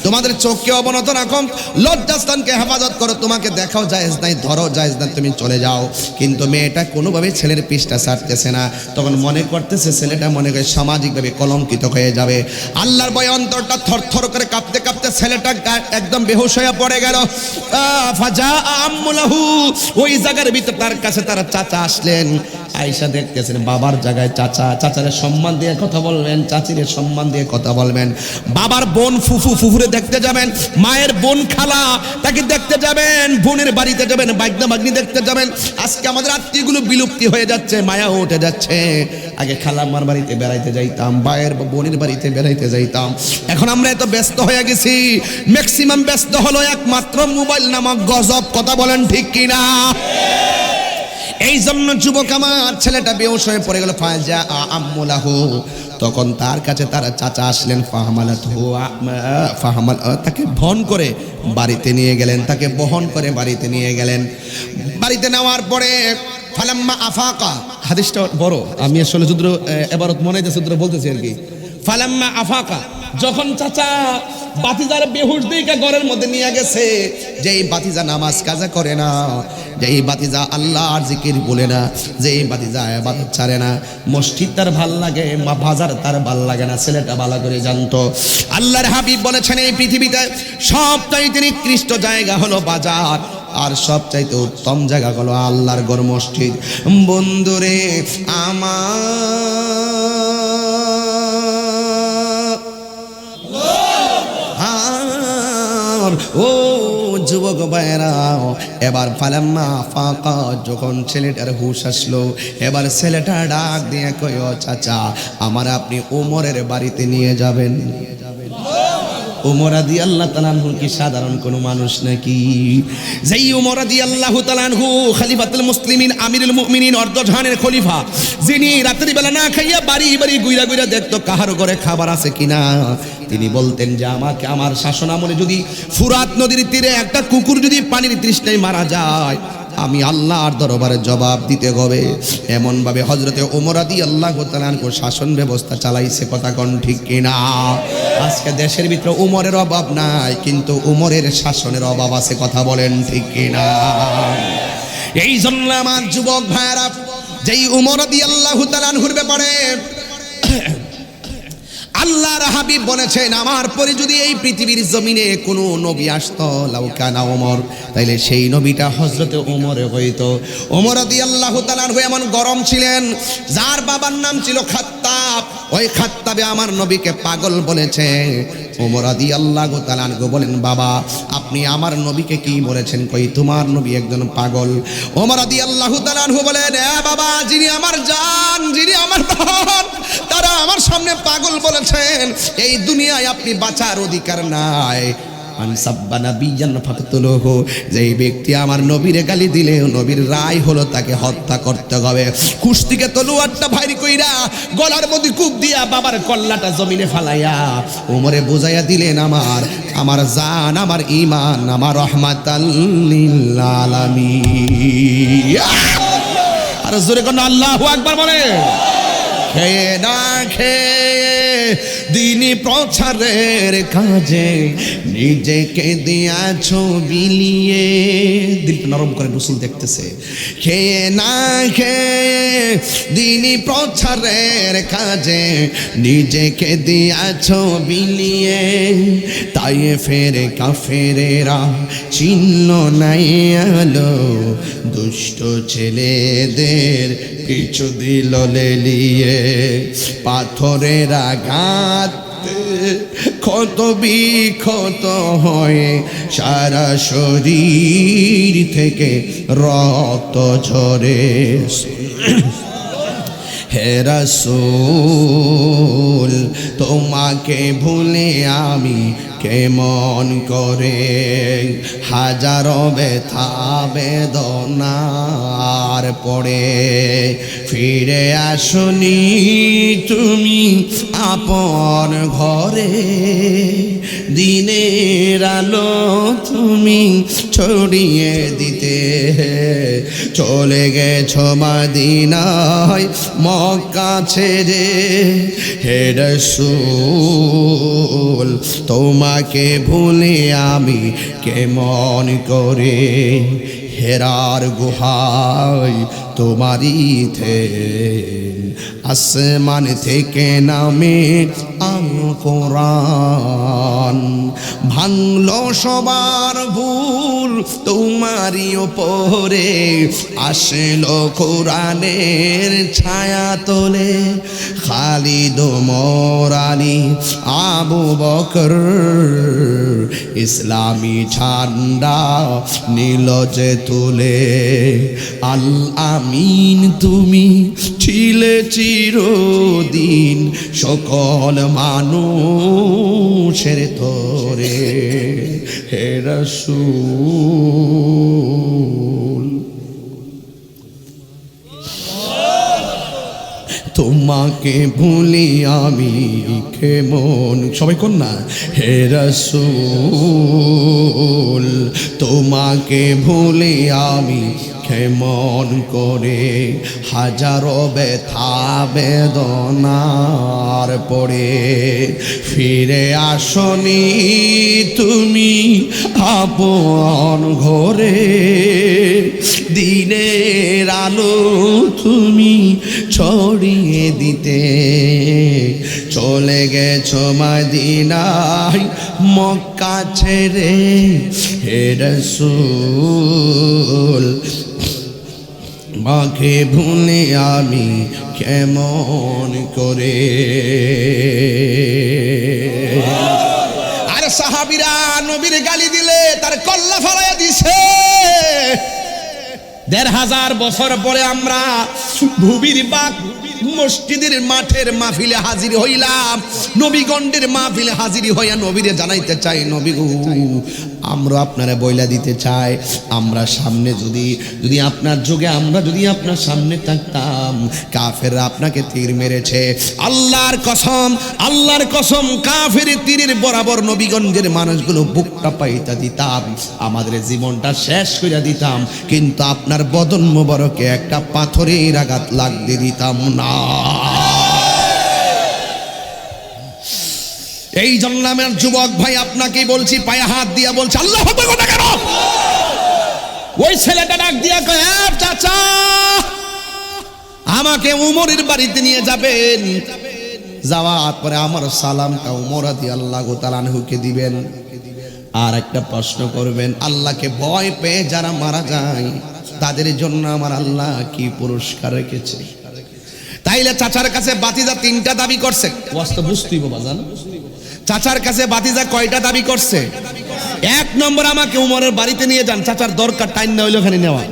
তোমাদের চোখকে অবনত রাখো, লজ্জাস্থানকে হেফাজত করো। তোমাকে দেখাও জায়েজ নাই, ধরো জায়েজ নাই, তুমি চলে যাও। কিন্তু মেয়েটা কোনোভাবে ছেলের পিছটা ছাড়তেছে না। তখন মনে করতেছে ছেলেটা মনে করে সামাজিকভাবে কলঙ্কিত হয়ে যাবে। আল্লাহর ভয় অন্তরটা থরথর করে কাঁপতে কাঁপতে ছেলেটা একদম বেহুশ হয়ে পড়ে গেল। ফাজা আম্মুলাহু, ওই জায়গার ভিতর তার কাছে তার চাচা আসলেন। আয়েশা দেখতেছেন বাবার জায়গায় চাচা, চাচারে সম্মান দিয়ে কথা বলবেন, চাচিরে সম্মান দিয়ে কথা বলবেন। বাবার বোন ফুফু, ফুফুরে দেখতে যাবেন। মায়ের বোন খালা, তাকে দেখতে যাবেন। বোনের বাড়িতে যাবেন, বাগনা বাগনি দেখতে যাবেন। আজকে আমাদের আত্মীয়গুলো বিলুপ্তি হয়ে যাচ্ছে, মায়া উঠে যাচ্ছে। আগে খালাম্মার বাড়িতে বেড়াইতে যাইতাম, ভাইয়ের বোনের বাড়িতে বেড়াইতে যাইতাম। এখন আমরা এত ব্যস্ত হয়ে গেছি, ম্যাক্সিমাম ব্যস্ত হলো একমাত্র মোবাইল নামক গজব। কথা বলেন ঠিক কিনা? এই জন্য যুবক আমার ছেলেটা বেহুশ হয়ে পড়ে গেল। ফাজা আম্মুলাহু, তখন তার কাছে তার চাচা আসলেন। তাকে বহন করে বাড়িতে নিয়ে গেলেন, তাকে বহন করে বাড়িতে নিয়ে গেলেন। বাড়িতে নেওয়ার পরে ফালাম্মা আফাকা, হাদিসটা বড়, আমি আসলে যুদ্র এবারত মনে হইতেছে যুদ্র বলতেছি আর কি। ফালাম্মা আফাকা, যখন চাচা বাতিজার বেহুশ দিকে ঘরের মধ্যে নিয়ে গেছে, যেই বাতিজা নামাজ কাজা করে না, যেই বাতিজা আল্লাহর জিকির বলে না, যেই বাতিজা ইবাদত ছাড়ে না, মসজিদ তার ভাল লাগে, বাজার তার ভাল লাগে না, ছেলেটা ভালো করে জানতো। আল্লাহর হাবিব বলেছেন এই পৃথিবীতে সবচাইতে নিকৃষ্ট জায়গা হলো বাজার, আর সবচাইতে উত্তম জায়গা হলো আল্লাহর ঘর মসজিদ। বন্ধুরে ও যুবক ভাইরা, এবার ফালাম্মা ফাঁকা, যখন ছেলেটার হুঁশ আসলো, এবার ছেলেটা ডাক দিয়ে কয়, ও চাচা, আমার আপনি ওমরের বাড়িতে নিয়ে যাবেন। ওমর রাদিয়াল্লাহু তাআলা আনহু কি সাধারণ কোনো মানুষ নাকি? যেই ওমর রাদিয়াল্লাহু তাআলা আনহু খলিফাতুল মুসলিমিন, আমিরুল মুমিনিন, অর্ধজাহানের খলিফা, যিনি রাত্রি বেলা না খাইয়া বাড়ি বাড়ি গুইরা গুইরা দেখতো কাহার ঘরে খাবার আছে কিনা। তিনি বলতেন যে আমাকে আমার শাসন আমলে যদি ফুরাত নদীর তীরে একটা কুকুর যদি পানির তৃষ্ণায় মারা যায়, আমি আল্লাহর দরবারে জবাব দিতে হবে। এমন ভাবে হযরতে ওমর রাদিয়াল্লাহু তাআলা আনহু শাসন ব্যবস্থা চালাইছে। কথা কোন ঠিক কিনা? আজকে দেশের ভিতরে ওমরের অভাব নাই, কিন্তু ওমরের শাসনের অভাব আছে। কথা বলেন ঠিক কিনা? এই জন্য আমার যুবক ভাইরা, যেই ওমর রাদিয়াল্লাহু তাআলা আনহুর ব্যাপারে আল্লাহর হাবিব বলেছেন, আমার পরে যদি এই পৃথিবীর জমিনে কোনো নবী আসতো, লাউকানা ওমর, তাইলে সেই নবীটা হযরতে ওমরে হইতো। ওমর রাদিয়াল্লাহু তাআলা আনহু এমন গরম ছিলেন, যার বাবার নাম ছিল খাত্তাব। ওই খাত্তাবে আমার নবীকে পাগল বলেছে। ওমর রাদিয়াল্লাহু তাআলা আনহু বলেন, বাবা আপনি আমার নবীকে কি বলেছেন? কই তোমার নবী একজন পাগল। ওমর রাদিয়াল্লাহু তাআলা আনহু বলেন, এ বাবা, যিনি আমার জান, যিনি আমার প্রাণ, তারা আমার সামনে পাগল বলেছেন। এই দুনিয়ায় আপনি বাঁচার অধিকার নাই। যেই ব্যক্তি আমার নবীরে গালি দিলে, নবীর রায় হলো তাকে হত্যা করতে হবে। কুস্তিকে তলোয়ারটা ভারী কইরা গলার মধ্যে কূপ দিয়া বাবার কল্লাটা জমিনে ফালাইয়া ওমরে বুঝাইয়া দিলেন, আমার জান, আমার ঈমান, আমার রাহমাতাল লিল আলামিন। আর জোরে কোন আল্লাহু আকবার বলে। খেয়ে না খেয়ে দিনী প্রচারের কাজে নিজেকে দিয়াছো বিলিয়ে। দিলটা নরম করে রসুল দেখতেছে। খেয়ে না খেয়ে দিনী প্রচারের কাজে নিজেকে দিয়াছো বিলিয়ে। তাই ফেরে কাফেরেরা চিহ্ন নাই আলো, দুষ্ট ছেলেদের পিছু দিল লেলিয়ে। পাথরের আঘাত ক্ষত বিক্ষত হয়ে সারা শরীর থেকে রক্ত ঝরে। হে রাসূল তোমাকে ভুলে আমি কেমন করে, হাজারো ব্যথা বেদনার পড়ে ফিরে আসনি তুমি আপন ঘরে, দিনের আলো তুমি ছড়িয়ে দিতে চলে গেছো মদিনায় মক্কা ছেড়ে। হে রাসূল তোমাকে ভুলে আমি কেমন করে, হেরার গুহায় তোমারই আসমান থেকে নামে আল কোরআন, ভাঙলো সবার ভুল তোমারই ওপরে, আসলো কোরআনের ছায়া তোলে। খালিদ ওমর আলী আবু বকর ইসলামী ঝান্ডা নীল যে তুলে। আল আমিন তুমি ছিলে চিরদিন সকল মানুষের তরে। হে রাসূল তোমাকে ভুলি আমি কেমন, সবাই কোন না। হে রাসূল তোমাকে ভুলি আমি কেমন করে, হাজারো ব্যথা বেদনার পড়ে ফিরে আসনি তুমি আপন ঘরে, দিনের আলো তুমি ছড়িয়ে দিতে চলে গেছো মদিনায় মক্কা ছেড়ে। হে রাসূল মাকে ভুলে আমি কেমন করে। আরে সাহাবীরা নবীর গালি দিলে তার কল্লা ফলাইয়া দিছে। ১৫০০ বছর পরে আমরা ভূমির বাগ মসজিদের মাঠের মাহফিলে হাজির হইলাম, নবীগণের মাহফিলে হাজির হইয়া নবীরে জানাইতে চাই, নবী গো আমরা আপনারে বইলা দিতে চাই, আমরা সামনে যদি আপনার যুগে আমরা যদি আপনার সামনে থাকতাম কাফেররা আপনাকে তীর মেরেছে, আল্লাহর কসম কাফের তীরের বরাবর নবীগণের মানুষগুলো বুকটা পাইতা দিতাম, আমাদের জীবনটা শেষ করে দিতাম, কিন্তু আপনার বদন মোবারকে একটা পাথরের আঘাত লাগতে দিতাম না। এই জন্য আমার যুবক ভাই আপনাকে বলছি, পায়ে হাত দিয়া বলছি আল্লাহ হতে কথা কেন? ওই ছেলেটা ডাক দিয়া কয় চাচা আমাকে উমরের বাড়িতে নিয়ে যাবেন, যাওয়ার পরে আমার সালামটা উমর রাদিয়াল্লাহু তাআলা আনহুকে দিবেন, আর একটা প্রশ্ন করবেন আল্লাহকে ভয় পেয়ে যারা মারা যায় তাদের জন্য আমার আল্লাহ কি পুরস্কার রেখেছে। তাইলে চাচার কাছে বাতিজা 3টা দাবি করছে, ওয়াস্তা বুঝতেই বাজান। চাচার কাছে বাতিজা কয়টা দাবি করছে? 1 নম্বর আমাকে উমরের বাড়িতে নিয়ে যান, চাচার দরকার টাইম না হইলো ওখানে নেওয়া,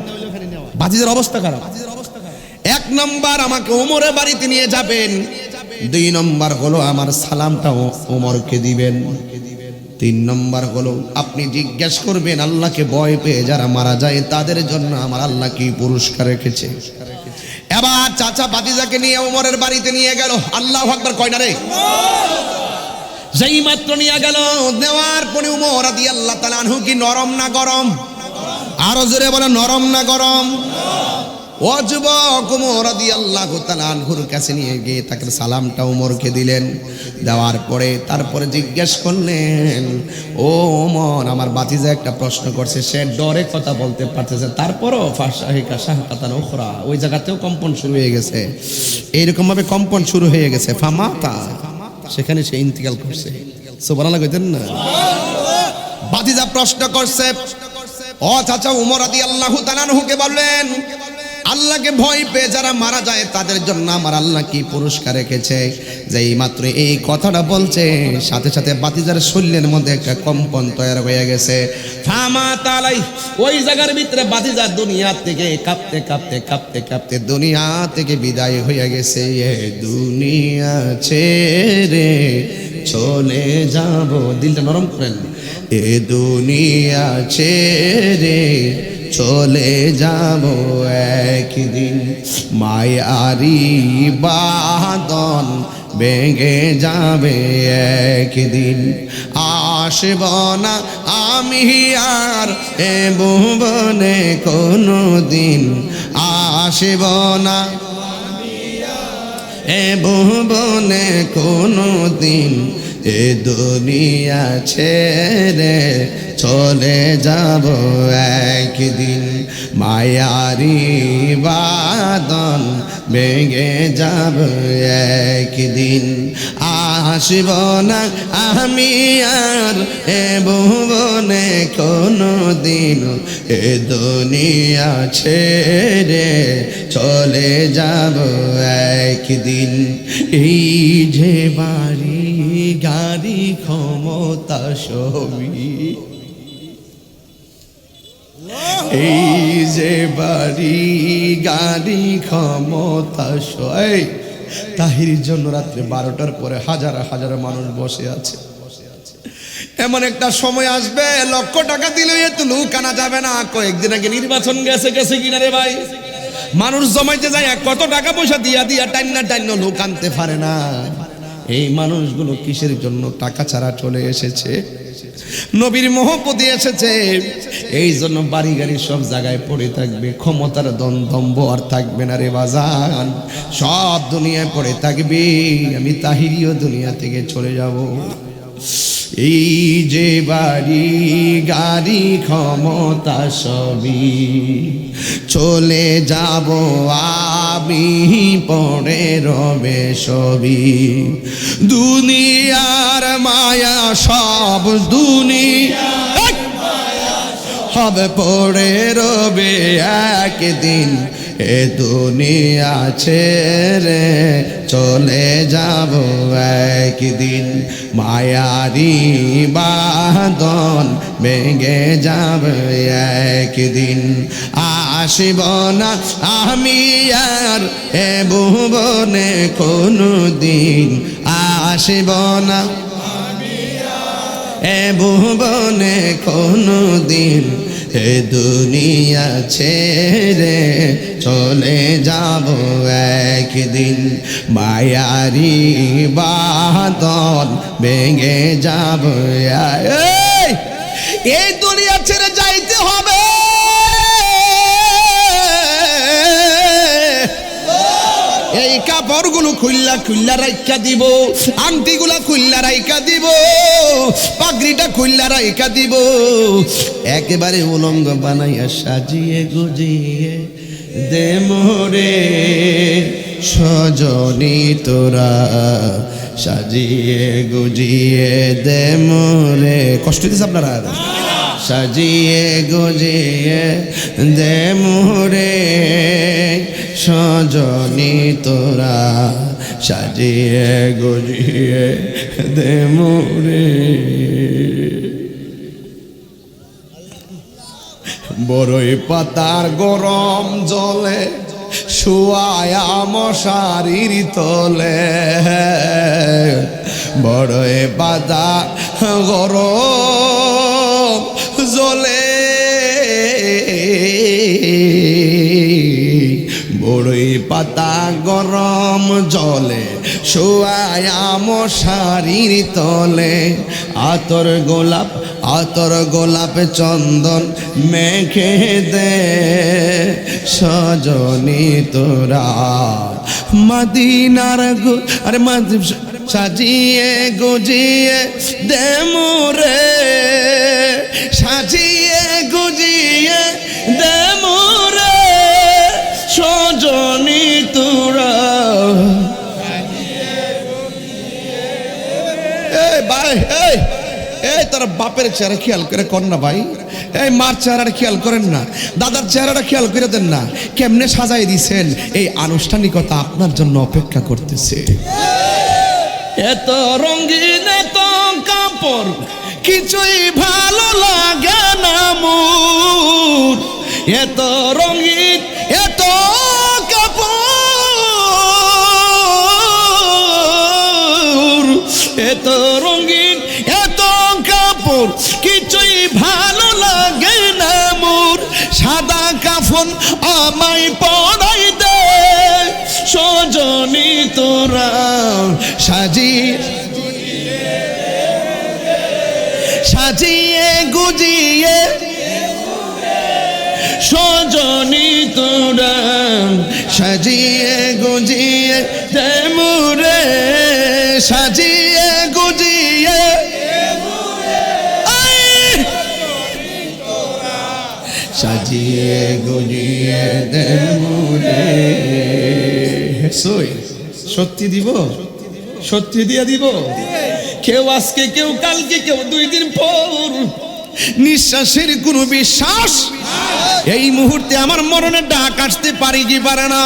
বাতিজার অবস্থা খারাপ। 1 নম্বর আমাকে উমরের বাড়িতে নিয়ে যাবেন, 2 নম্বর হলো আমার সালামটাও উমরকে দিবেন, 3 নম্বর হলো আপনি জিজ্ঞেস করবেন আল্লাহকে ভয় পেয়ে যারা মারা যায় তাদের জন্য আমার আল্লাহ কি পুরস্কার রেখেছে। এবার চাচা বাতিজাকে নিয়ে উমরের বাড়িতে নিয়ে গেল, আল্লাহু আকবার কয়টা রে? যেই মাত্র নিয়ে গেল, নেওয়ার পরে উমর রাদিয়াল্লাহু তাআলা আনহু কি নরম না গরম? আরো জোরে বলে নরম না গরম? ও যুবক উমর রাদিয়াল্লাহু তাআলা আনহুর কাছে নিয়ে গিয়ে তাকে সালামটা উমরকে দিলেন, দেওয়ার পরে তারপরে জিজ্ঞেস করলেন ও ওমর আমার বাতিজা একটা প্রশ্ন করছে, সে ডরে কথা বলতে পারতেছে, তারপরও ফাশাহিকা শাহকাতান উখরা ওই জায়গাতেও কম্পন শুরু হয়ে গেছে, এইরকম ভাবে কম্পন শুরু হয়ে গেছে, ফামাতা সেখানে সে ইন্তিকাল করছে। সুবহানাল্লাহ কইতেন না? বাতিজা প্রশ্ন করছে, ও চাচা উমর রাদিয়াল্লাহু তাআলা আনহুকে বললেন আল্লাহকে ভয় পেয়ে যারা মারা যায় তাদের জন্য আমার আল্লাহ কি পুরস্কার রেখেছে, যে এই মাত্র এই কথাটা বলছে সাথে সাথে বাতিজার শরীরের মধ্যে একটা কম্পন তৈরি হয়ে গেছে। ফামা তালাই, ওই জায়গার ভিতরে বাতিজা দুনিয়া থেকে কাঁপতে কাঁপতে কাঁপতে কাঁপতে দুনিয়া থেকে বিদায় হয়ে গেছে। এ দুনিয়া ছেড়ে চলে যাব, দিলটা নরম করেন। এ দুনিয়া ছেড়ে চলে যাব একদিন, মায়ারি বাঁধন ভেঙে যাবে একদিন। আসব না আমি আর এ ভুবনে কোনো দিন, আসব না এ ভুবনে কোনো দিন। এ দুনিয়া ছেড়ে চলে যাব একদিন, মায়ারি বাঁধন ভেঙে যাব একদিন। আসব না আমি আর এ ভুবনে কোনো দিন, এ দুনিয়া ছেড়ে চলে যাব একদিন। এই যে বাড়ি গাড়ি ক্ষমতা সবই, এই যে বাড়ি গাড়ি ক্ষমতা সই, তাহিরির জন্য রাত্রে 12টার পরে হাজার হাজার মানুষ বসে আছে। এমন একটা সময় আসবে লক্ষ টাকা দিলে এত লোক আনা যাবে না। কয়েকদিন আগে নির্বাচন গেছে কিনা রে ভাই, মানুষ জমাইতে যায় কত টাকা পয়সা দিয়া দিয়া টাইনা লোক আনতে পারে না। এই মানুষগুলো কিসের জন্য টাকা ছাড়া চলে এসেছে? নবীর মহব্বতে এসেছে, এই জন্য বাড়ি গাড়ি সব জায়গায় পড়ে থাকবে, ক্ষমতার দম্ভ আর থাকবে না রে বাজান, সব দুনিয়ায় পড়ে থাকবে। আমি তাহিরিও দুনিয়া থেকে চলে যাব। এই যে বাড়ি গাড়ি ক্ষমতা সবই চলে যাব আমি, পড়ে রবে সবই। দুনিয়ার মায়া সব দুনিয়া হবে পড়ে রবে একদিন, এ দুনিয়া ছেড়ে চলে যাব একদিন, মায়ারি বাঁধন ভেঙে যাবে একদিন। আসব না আমি আর এ ভুবনে কোনো দিন, আসব না এ ভুবনে কোনো দিন, এ দুনিয়া ছেড়ে চলে যাব একদিন, মায়ারি বাঁধন ভেঙে যাব। এই দুনিয়া ছেড়ে যাইতে হবে, এই কাপড়গুলো খুল্লা রাইখা দিব, আংটিগুলা খুল্লা রাইখা দিব, পাগড়িটা খুল্লা রাইখা দিব, একেবারে উলঙ্গ বানাইয়া সাজিয়ে গুজিয়ে দে মোরে সজনী তোরা, সাজিয়ে গুজিয়ে দে মোরে। কষ্ট দিচ্ছে আপনারা? সাজিয়ে গুজিয়ে দে মোরে সজনী তোরা, সাজিয়ে গুজিয়ে দে মোরে। বড়ই পাতার গরম জলে শুয়ায়া মশারির তলে, বড়ই পাতা গরম জলে, বড়ই পাতা গরম জলে শুয়ায়া মশারির তলে, আতর গোলাপ চন্দন মেখে দে সজনী তোরা, মদিনার আরে সাজিয়ে গুজিয়ে দে মোরে, সাজিয়ে গুজিয়ে দে মোরে সজনী তোরা। এই ভাই, এই তোর বাপের চেহারা খেয়াল করে কর না ভাই, এই মার চেহারাটা খেয়াল করেন না, দাদার চেহারাটা খেয়াল করে দেন না, কেমনে সাজাই দিছেন। এই আনুষ্ঠানিকতা আপনার জন্য অপেক্ষা করতেছে। এত রঙিন এত কাপড় কিছুই ভালো লাগে না মোর, এত রঙিন এত কাপড়, এত রঙিন এত কাপড় কিছুই ভালো লাগে না মোর, সাদা কাফন আমায় পরাই দে সজনী তোরা সাজিয়ে সাজিয়ে গুজিয়ে, সজনী তোরা সাজিয়ে গুজিয়ে দে মোরে, সাজিয়ে গুজিয়ে সাজিয়ে গুজিয়ে দে মোরে। সত্যি দিব, সত্যি দিয়ে দিব। কেউ আজকে, কেউ কালকে, কেউ 2 দিন পর। নিঃশ্বাসের কোনো বিশ্বাস এই মুহূর্তে আমার মরণের ডাক আসতে পারি কি পারে না।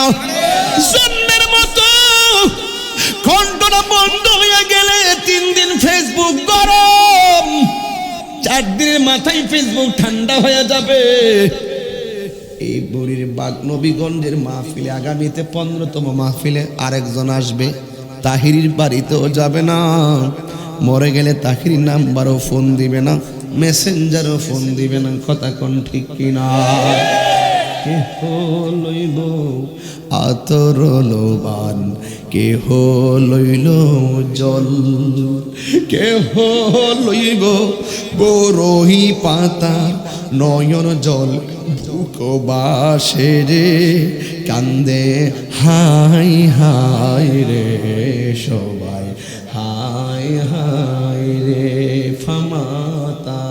জন্মের মতো কণ্ঠটা বন্ধ হয়ে গেলে 3 দিন ফেসবুক গরম, 4 দিনের মাথায় ফেসবুক ঠান্ডা হয়ে যাবে। এই বুড়ির বাগ নবীগঞ্জের মাহফিলে আগামীতে 15তম মাহফিলে আরেকজন আসবে, তাহিরির বাড়িতেও যাবে না। মরে গেলে তাহিরির নাম্বারও ফোন দিবে না, মেসেঞ্জারও ফোন দিবে না। কথা কোন ঠিক কিনা? কেহ লইল আতর লোবান, কেহ লইল জল, কেহ লইব বরহি পাতা নয়ন জল, দুঃখ বাসে রে কান্দে হাই হাই রে সবাই, হাই হাই রে ফামাতা।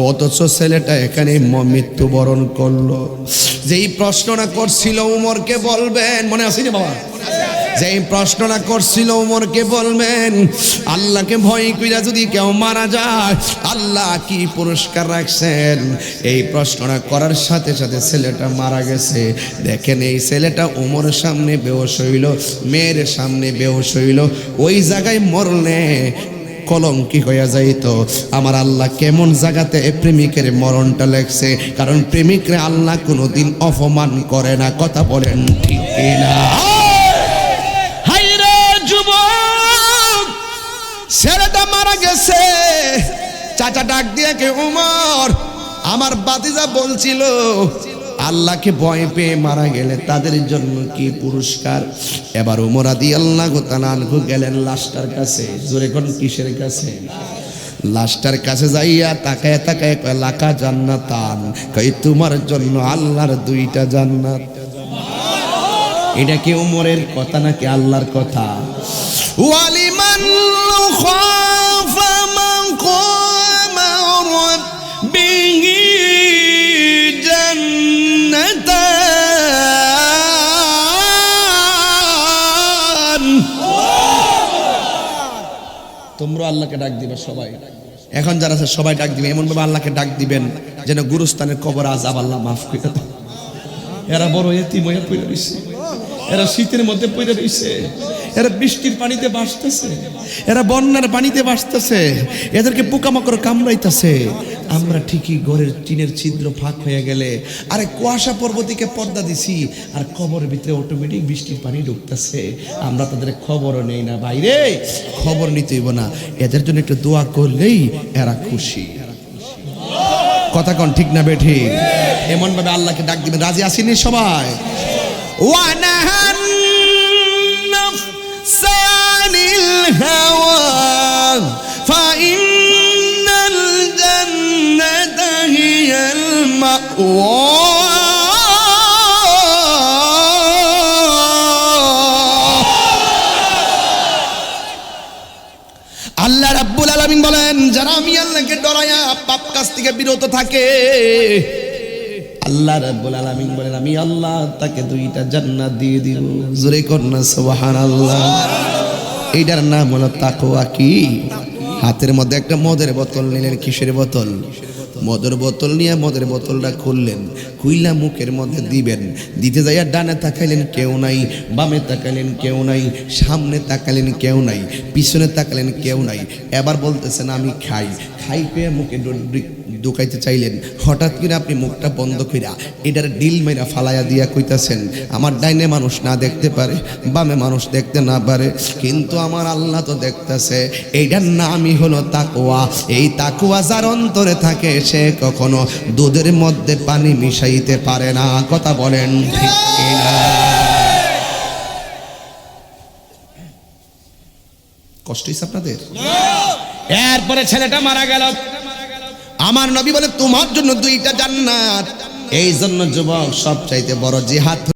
অথচ ছেলেটা এখানে মৃত্যুবরণ করলো। যেই প্রশ্নটা করছিল উমরকে বলবেন, মনে আছে না বাবা? যেই প্রশ্নটা করছিল উমরকে বলবেন, আল্লাহকে ভয় কইরা যদি কেউ মারা যায় আল্লাহ কি পুরস্কার রাখছেন? এই প্রশ্নটা করার সাথে সাথে ছেলেটা মারা গেছে। দেখেন এই ছেলেটা উমরের সামনে বেহুশ হইল, মেয়ের সামনে বেহুশ হইল। ওই জায়গায় মরলে কলঙ্কি হইয়া যাইত। আমার আল্লাহ কেমন জায়গাতে প্রেমিকের মরণটা লেখছে, কারণ প্রেমিকরে আল্লাহ কোনোদিন অপমান করে না। কথা বলেন ঠিক না? হাইরে যুবক, ছেলেটা মারা গেছে। চাচা ডাক দিয়ে কে, উমর আমার বাতিজা বলছিল আল্লাহকে ভয় পেয়ে মারা গেলে তাদের জন্য কি পুরস্কার। এবার উমর রাদিয়াল্লাহু তাআলা আনহু গেলেন লাশটার কাছে। জোরে কোন কিসের কাছে? লাশটার কাছে যাইয়া তাকায় তাকায় কয়, লাকা জান্নাতান, কই তোমার জন্য আল্লাহর 2টা জান্নাত। এটা কি উমরের কথা নাকি আল্লাহর কথা? ওয়ালিমান খাফা মাকামা রাব্বিহি জান্নাতান। তোমরা আল্লাহকে ডাক দিবে সবাই। এখন যারা আছে সবাই ডাক দিবে, এমন ভাবে আল্লাহকে ডাক দিবেন যেন গুরুস্থানের কবর আযাব আল্লাহ মাফ করে দেন। এরা বড় এতিম হয়ে পড়ে রইছে, এরা শীতের মধ্যে পড়ে রইছে, এরা বৃষ্টির পানিতে ভাসতেছে, এরা বন্যার পানিতে ভাসতেছে, এদেরকে পোকামাকড় কামড়াইতেছে। আমরা ঠিকই ঘরের টিনের ছিদ্র ফাঁক হয়ে গেলে আরে কুয়াশা পর্বতীকে পর্দা দিছি, আর কবরের ভিতরে অটোমেটিক বৃষ্টির পানি ঢুকতেছে। আমরা তাদের খবরও নেই না। বাইরে খবর নিতে হইব না, এদের জন্য একটু দোয়া করলেই এরা খুশি। কথা কোন ঠিক না বেঠি? এমন ভাবে আল্লাহকে ডাক দিবেন। রাজি আসেনি সবাই? ওয়ানাহান নাফসানিল হাওয়া ফাইন্নাল জান্নাতা হিয়াল মাওয়া। আল্লাহ রাব্বুল আলামিন বলেন, যারা আমি আল্লাহকে ডরায়া পাপ কাজ থেকে বিরত থাকে, আল্লাহ রাব্বুল আলামিন বলেন আমি আল্লাহ তাকে 2টা জান্নাত দিয়ে দিব। জোরে কর না সুবহানাল্লাহ। এইটার নাম হলো তাকওয়া। কি? হাতের মধ্যে একটা মদের বোতল নিলেন। কিসের বোতল? মদের বোতল নিয়ে মদের বোতলটা খুললেন, খুইলা মুখের মধ্যে দিবেন, দিতে যাইয়া ডানে তাকাইলেন কেউ নাই, বামে তাকাইলেন কেউ নাই, সামনে তাকাইলেন কেউ নাই, পিছনে তাকাইলেন কেউ নাই। এবার বলতেছেন আমি খাই, খাই পেয়ে মুখে ঢুকাইতে চাইলেন, হঠাৎ করে আপনি মুখটা বন্ধ কইরা এটার ডিল মেরা ফালাইয়া দিয়া কইতাছেন আমার ডাইনে মানুষ না দেখতে পারে, বামে মানুষ দেখতে না পারে, কিন্তু আমার আল্লাহ তো দেখতেছে। এইটার নামই হলো তাকওয়া। এই তাকওয়া যার অন্তরে থাকে সে কখনো দুধের মধ্যে পানি মিশাইতে পারে না। কথা বলেন ঠিক কিনা? কষ্ট হইছে আপনাদের? এরপরে ছেলেটা মারা গেল। আমার নবী বলে তোমার জন্য 2টা জান্নাত। এই জন্য যুবক সবচাইতে বড় জিহাদ